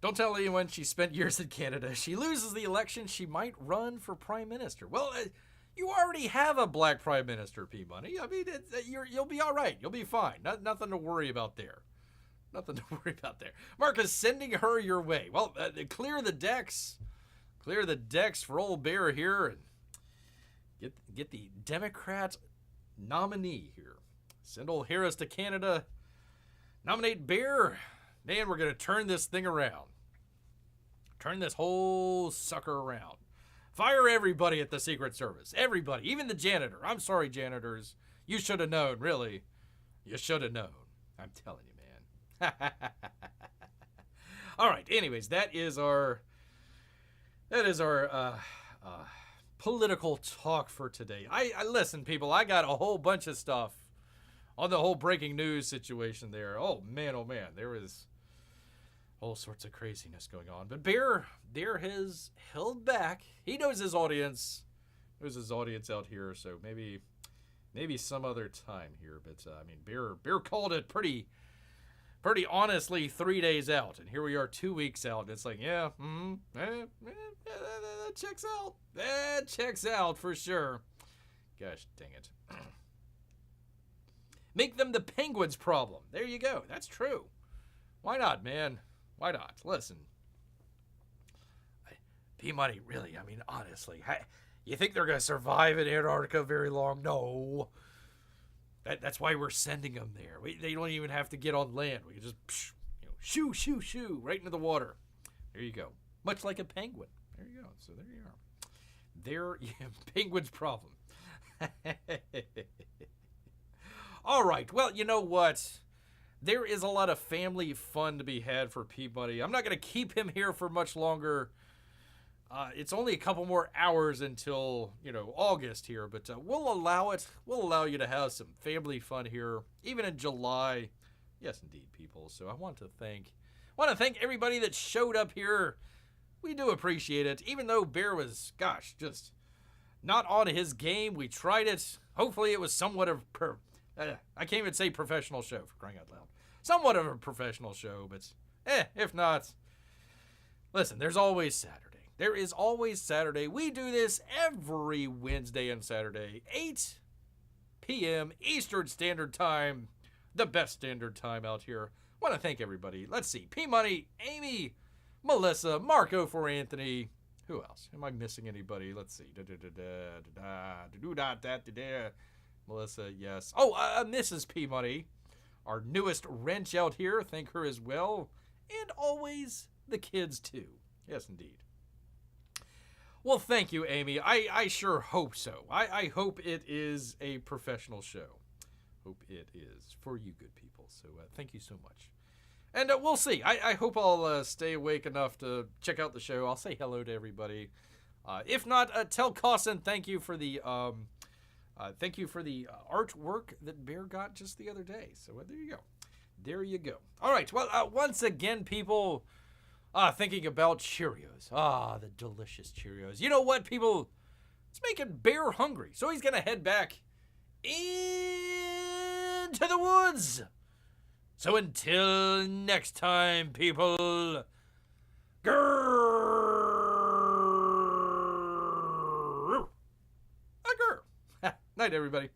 Don't tell anyone she spent years in Canada. She loses the election, she might run for prime minister. Well, you already have a black prime minister, P-Money. I mean, you'll be all right. You'll be fine. Nothing to worry about there. Nothing to worry about there. Marc is sending her your way. Well, clear the decks. Clear the decks for old Bear here and get the Democrat nominee here. Send old Harris to Canada. Nominate Bear. Man, we're going to turn this thing around. Turn this whole sucker around. Fire everybody at the Secret Service. Everybody. Even the janitor. I'm sorry, janitors. You should have known, really. You should have known. I'm telling you, man. All right. Anyways, that is our political talk for today. I listen, people. I got a whole bunch of stuff on the whole breaking news situation there. Oh, man. There is all sorts of craziness going on. But Bear has held back. He knows his audience. Knows his audience out here. So maybe some other time here. But, Bear called it pretty honestly 3 days out. And here we are 2 weeks out. And it's like, that checks out. That checks out for sure. Gosh dang it. Make them the Penguins' problem. There you go. That's true. Why not, man? Why not? Listen. P-Money, really, honestly. You think they're going to survive in Antarctica very long? No. That's why we're sending them there. They don't even have to get on land. We can just, shoo, right into the water. There you go. Much like a penguin. There you go. So there you are. There you have Penguins' problem. All right. Well, you know what? There is a lot of family fun to be had for P-Money. I'm not going to keep him here for much longer. It's only a couple more hours until, August here, but we'll allow it. We'll allow you to have some family fun here, even in July. Yes, indeed, people. So I want to thank everybody that showed up here. We do appreciate it, even though Bear was, just not on his game. We tried it. Hopefully it was somewhat of I can't even say professional show, for crying out loud. Somewhat of a professional show, but if not, listen, there's always Saturday. There is always Saturday. We do this every Wednesday and Saturday, 8 p.m. Eastern Standard Time, the best standard time out here. Want to thank everybody. Let's see. P-Money, Amy, Melissa, Marco for Anthony. Who else? Am I missing anybody? Let's see. Melissa, yes. Oh, Mrs. P-Money, our newest wrench out here. Thank her as well. And always the kids, too. Yes, indeed. Well, thank you, Amy. I sure hope so. I hope it is a professional show. Hope it is for you good people. So thank you so much. And we'll see. I hope I'll stay awake enough to check out the show. I'll say hello to everybody. If not, tell Cossin thank you for the artwork that Bear got just the other day. So there you go. There you go. All right. Well, once again, people, thinking about Cheerios. The delicious Cheerios. You know what, people? It's making Bear hungry. So he's going to head back into the woods. So until next time, people, grrr. Night, everybody.